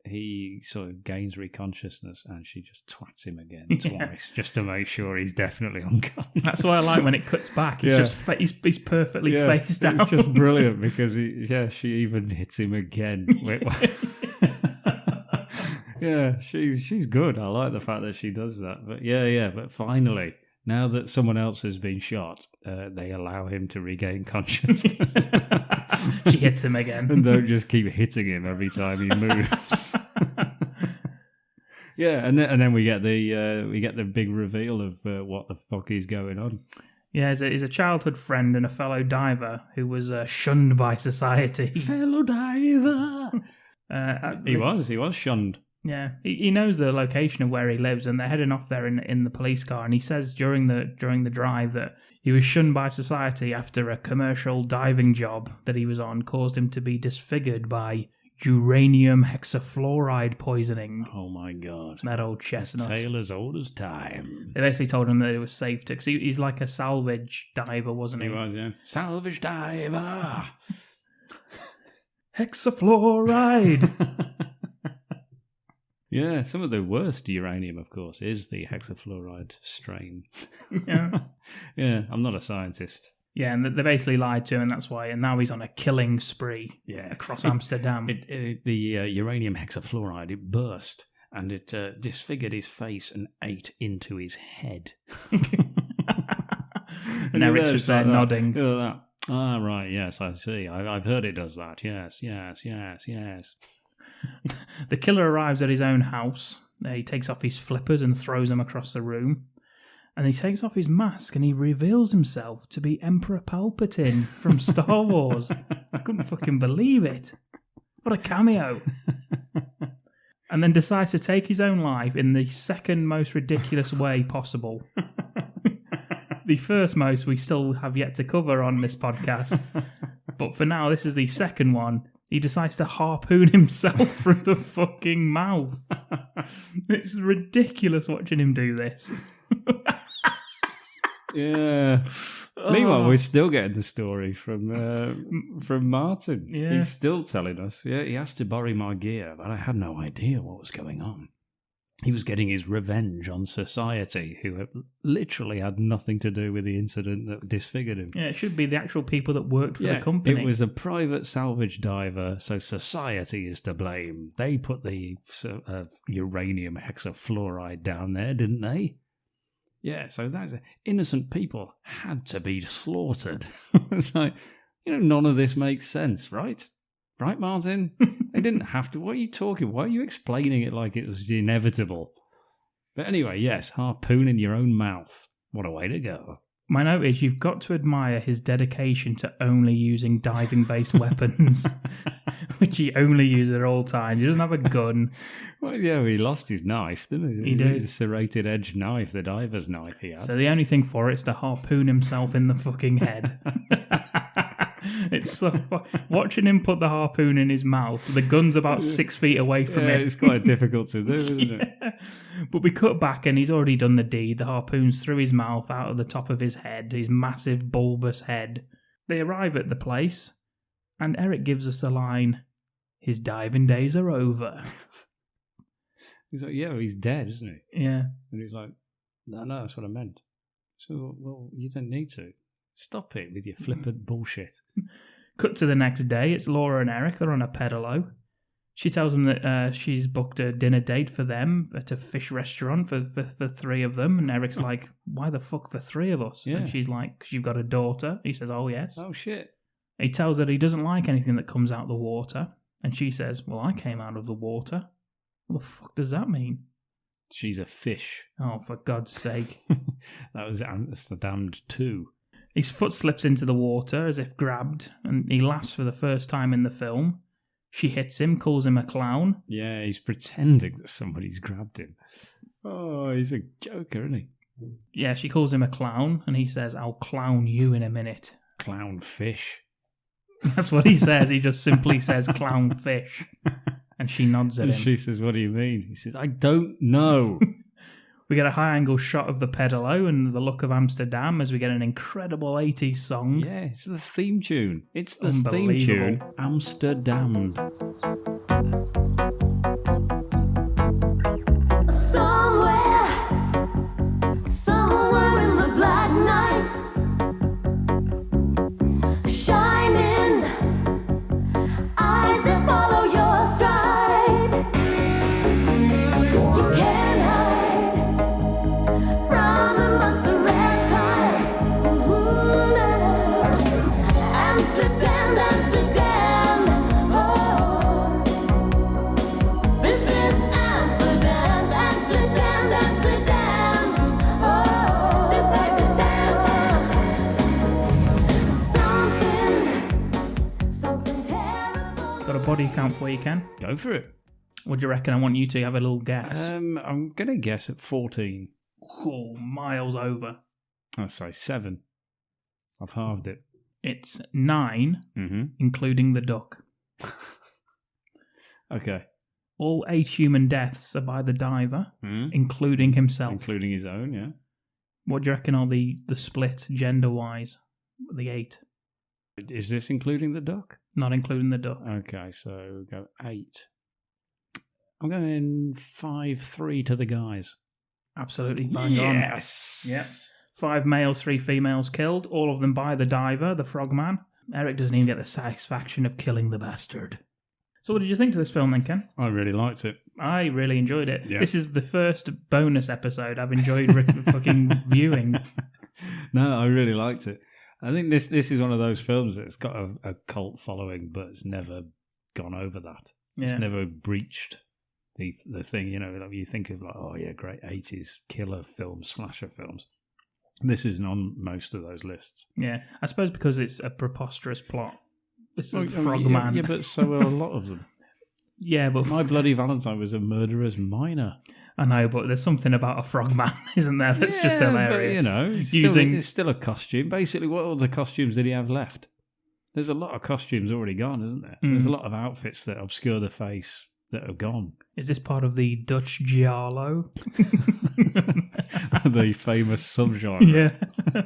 he sort of gains reconsciousness and she just twats him again twice just to make sure he's definitely unconscious. That's why I like when it cuts back. He's just he's perfectly face down. It's just brilliant because she even hits him again. Yeah, she's good. I like the fact that she does that. But but finally, now that someone else has been shot, they allow him to regain consciousness. She hits him again. And don't just keep hitting him every time he moves. Yeah, and then we get the big reveal of what the fuck is going on. Yeah, he's a childhood friend and a fellow diver who was shunned by society. Fellow diver. He was shunned. Yeah, he knows the location of where he lives, and they're heading off there in the police car. And he says during the drive that he was shunned by society after a commercial diving job that he was on caused him to be disfigured by uranium hexafluoride poisoning. Oh my god! That old chestnut. A tale as old as time. They basically told him that it was safe to, because he's like a salvage diver, wasn't he? He was, yeah. Salvage diver. Hexafluoride. Yeah, some of the worst uranium, of course, is the hexafluoride strain. Yeah. Yeah, I'm not a scientist. Yeah, and they basically lied to him, and that's why. And now he's on a killing spree across Amsterdam. The uranium hexafluoride, it burst, and it disfigured his face and ate into his head. And Eric's just there nodding. Look at that. Ah, right, yes, I see. I've heard it does that. Yes. The killer arrives at his own house. He takes off his flippers and throws them across the room. And he takes off his mask and he reveals himself to be Emperor Palpatine from Star Wars. I couldn't fucking believe it. What a cameo. And then decides to take his own life in the second most ridiculous way possible. The first most we still have yet to cover on this podcast. But for now, this is the second one. He decides to harpoon himself through the fucking mouth. It's ridiculous watching him do this. Yeah. Meanwhile, we're still getting the story from Martin. Yeah. He's still telling us. Yeah, he asked to borrow my gear, but I had no idea what was going on. He was getting his revenge on society, who literally had nothing to do with the incident that disfigured him. Yeah, it should be the actual people that worked for the company. It was a private salvage diver, so society is to blame. They put the uranium hexafluoride down there, didn't they? Yeah, so that's innocent people had to be slaughtered. It's like, none of this makes sense, right? Right, Martin? They didn't have to. What are you talking? Why are you explaining it like it was inevitable? But anyway, yes, harpoon in your own mouth. What a way to go. My note is you've got to admire his dedication to only using diving-based weapons, which he only uses at all times. He doesn't have a gun. Well, yeah, he lost his knife, didn't he? He did. The serrated edge knife, the diver's knife he had. So the only thing for it is to harpoon himself in the fucking head. It's so watching him put the harpoon in his mouth. The gun's about 6 feet away from him. It's quite difficult to do, isn't it? But we cut back and he's already done the deed. The harpoon's through his mouth, out of the top of his head, his massive bulbous head. They arrive at the place, and Eric gives us the line, "His diving days are over." He's like, yeah, he's dead, isn't he? Yeah. And he's like, no, that's what I meant. So, well, you don't need to. Stop it with your flippant bullshit. Cut to the next day. It's Laura and Eric. They're on a pedalo. She tells them that she's booked a dinner date for them at a fish restaurant for 3 of them. And Eric's like, why the fuck for 3 of us? Yeah. And she's like, because you've got a daughter. He says, oh, yes. Oh, shit. He tells her he doesn't like anything that comes out of the water. And she says, well, I came out of the water. What the fuck does that mean? She's a fish. Oh, for God's sake. That was Amsterdamned 2. His foot slips into the water as if grabbed, and he laughs for the first time in the film. She hits him, calls him a clown. Yeah, he's pretending that somebody's grabbed him. Oh, he's a joker, isn't he? Yeah, she calls him a clown, and he says, I'll clown you in a minute. Clown fish. That's what he says. He just simply says clown fish. And she nods at him. She says, what do you mean? He says, I don't know. We get a high-angle shot of the pedalo and the look of Amsterdam as we get an incredible 80s song. Yeah, it's the theme tune. It's the theme tune, Amsterdamned. Somewhere in the black night, shining eyes that follow your stride. You can't hide from the monster reptile. Amsterdam, Amsterdam, oh. This is Amsterdam, Amsterdam, Amsterdam, oh. This place is damn. Something terrible. Got a body count for you, Ken? Go for it. What do you reckon? I want you to have a little guess. I'm going to guess at 14. Oh, miles over. I'll say 7. I've halved it. It's 9, including the duck. Okay. All 8 human deaths are by the diver, including himself. Including his own, yeah. What do you reckon are the split gender-wise? The 8. Is this including the duck? Not including the duck. Okay, so go 8. I'm going 5-3 to the guys. Absolutely bang on. Yes. Yep. 5 males, 3 females killed, all of them by the diver, the frogman. Eric doesn't even get the satisfaction of killing the bastard. So what did you think to this film then, Ken? I really liked it. I really enjoyed it. Yeah. This is the first bonus episode I've enjoyed fucking viewing. No, I really liked it. I think this is one of those films that's got a cult following, but it's never gone over that. Yeah. It's never breached the thing, you know, like you think of like, oh yeah, great 80s killer films, slasher films. This isn't on most of those lists. Yeah, I suppose because it's a preposterous plot. It's a Well, frogman. Yeah, but so are a lot of them. Yeah, but My Bloody Valentine was a murderer's minor. I know, but there's something about a frogman, isn't there? That's just hilarious. But, you know, it's still a costume. Basically, what other costumes did he have left? There's a lot of costumes already gone, isn't there? There's a lot of outfits that obscure the face that are gone. Is this part of the Dutch giallo? The famous subgenre. Yeah.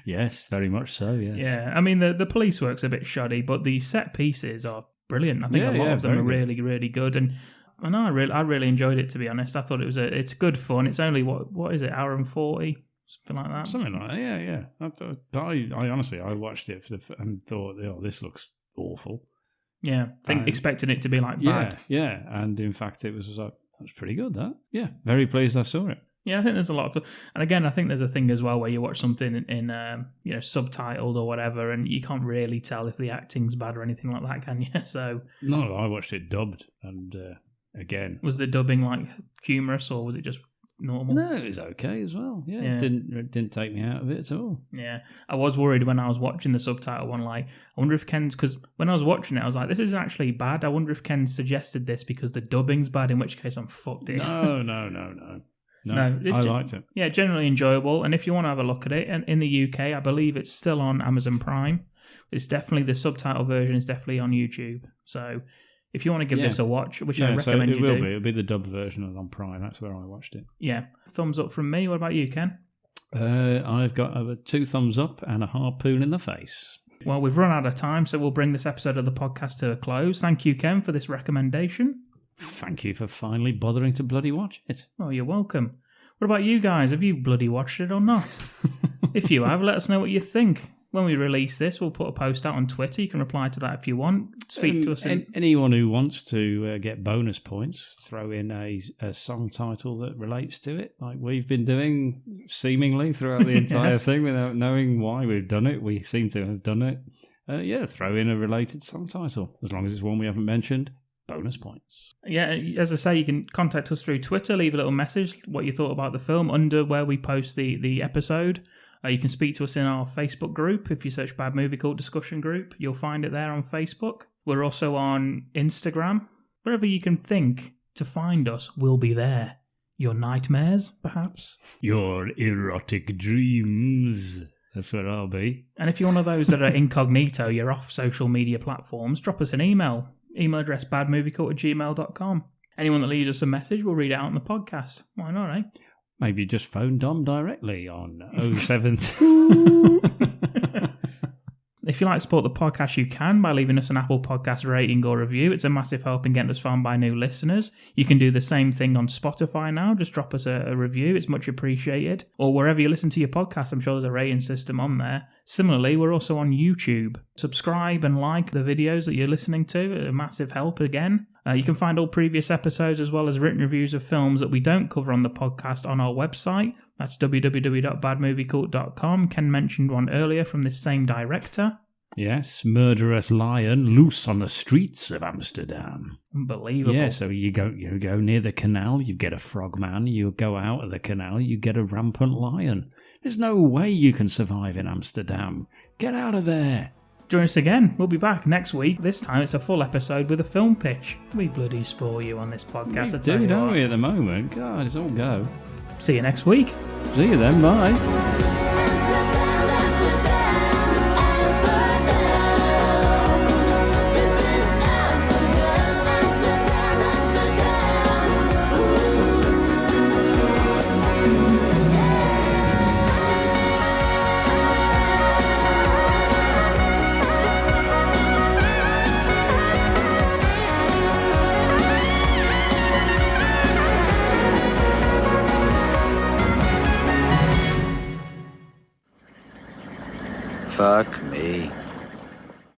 Yes, very much so, yes. Yeah, I mean, the police work's a bit shoddy, but the set pieces are brilliant. I think a lot of them are really, really good. And I really enjoyed it, to be honest. I thought it's good fun. It's only, what is it, hour and 40? Something like that. Something like that, yeah. I honestly, I watched it and thought, oh, this looks awful. Yeah, expecting it to be like bad. Yeah, and in fact, it was like, that was pretty good, that. Yeah, very pleased I saw it. Yeah, I think there's a lot of, and again, I think there's a thing as well where you watch something in subtitled or whatever, and you can't really tell if the acting's bad or anything like that, can you? So no, I watched it dubbed, and again, was the dubbing like humorous or was it just normal? No, it was okay as well. Yeah, Yeah. It didn't take me out of it at all. Yeah, I was worried when I was watching the subtitle one. Like, I wonder if Ken's, because when I was watching it, I was like, this is actually bad. I wonder if Ken suggested this because the dubbing's bad. In which case, I'm fucked. No, I liked it. Yeah, generally enjoyable. And if you want to have a look at it, and in the UK, I believe it's still on Amazon Prime. It's definitely, the subtitle version is definitely on YouTube. So if you want to give this a watch, which I recommend you do. It'll be the dubbed version on Prime. That's where I watched it. Yeah. Thumbs up from me. What about you, Ken? I've got 2 thumbs up and a harpoon in the face. Well, we've run out of time, so we'll bring this episode of the podcast to a close. Thank you, Ken, for this recommendation. Thank you for finally bothering to bloody watch it. Oh, you're welcome. What about you guys? Have you bloody watched it or not? If you have, let us know what you think. When we release this, we'll put a post out on Twitter. You can reply to that if you want. Speak to us. Anyone who wants to get bonus points, throw in a song title that relates to it, like we've been doing seemingly throughout the entire thing without knowing why we've done it. We seem to have done it. Throw in a related song title. As long as it's one we haven't mentioned, bonus points. Yeah, as I say, you can contact us through Twitter, leave a little message, what you thought about the film, under where we post the episode. You can speak to us in our Facebook group. If you search Bad Movie Cult Discussion Group, you'll find it there on Facebook. We're also on Instagram. Wherever you can think to find us, we'll be there. Your nightmares, perhaps? Your erotic dreams. That's where I'll be. And if you're one of those that are incognito, you're off social media platforms, drop us an email. Email address badmoviecult@gmail.com. Anyone that leaves us a message, we'll read it out on the podcast. Why not, eh? Maybe just phone Dom directly on 07. If you like to support the podcast, you can by leaving us an Apple Podcast rating or review. It's a massive help in getting us found by new listeners. You can do the same thing on Spotify now. Just drop us a review. It's much appreciated. Or wherever you listen to your podcast, I'm sure there's a rating system on there. Similarly, we're also on YouTube. Subscribe and like the videos that you're listening to. A massive help again. You can find all previous episodes as well as written reviews of films that we don't cover on the podcast on our website. That's www.badmoviecult.com. Ken mentioned one earlier from this same director. Yes, Murderous Lion Loose on the Streets of Amsterdam. Unbelievable. Yeah, so you go near the canal, you get a frogman. You go out of the canal, you get a rampant lion. There's no way you can survive in Amsterdam. Get out of there. Join us again. We'll be back next week. This time it's a full episode with a film pitch. We bloody spoil you on this podcast. We do, don't we, at the moment? God, it's all go. See you next week. See you then, bye.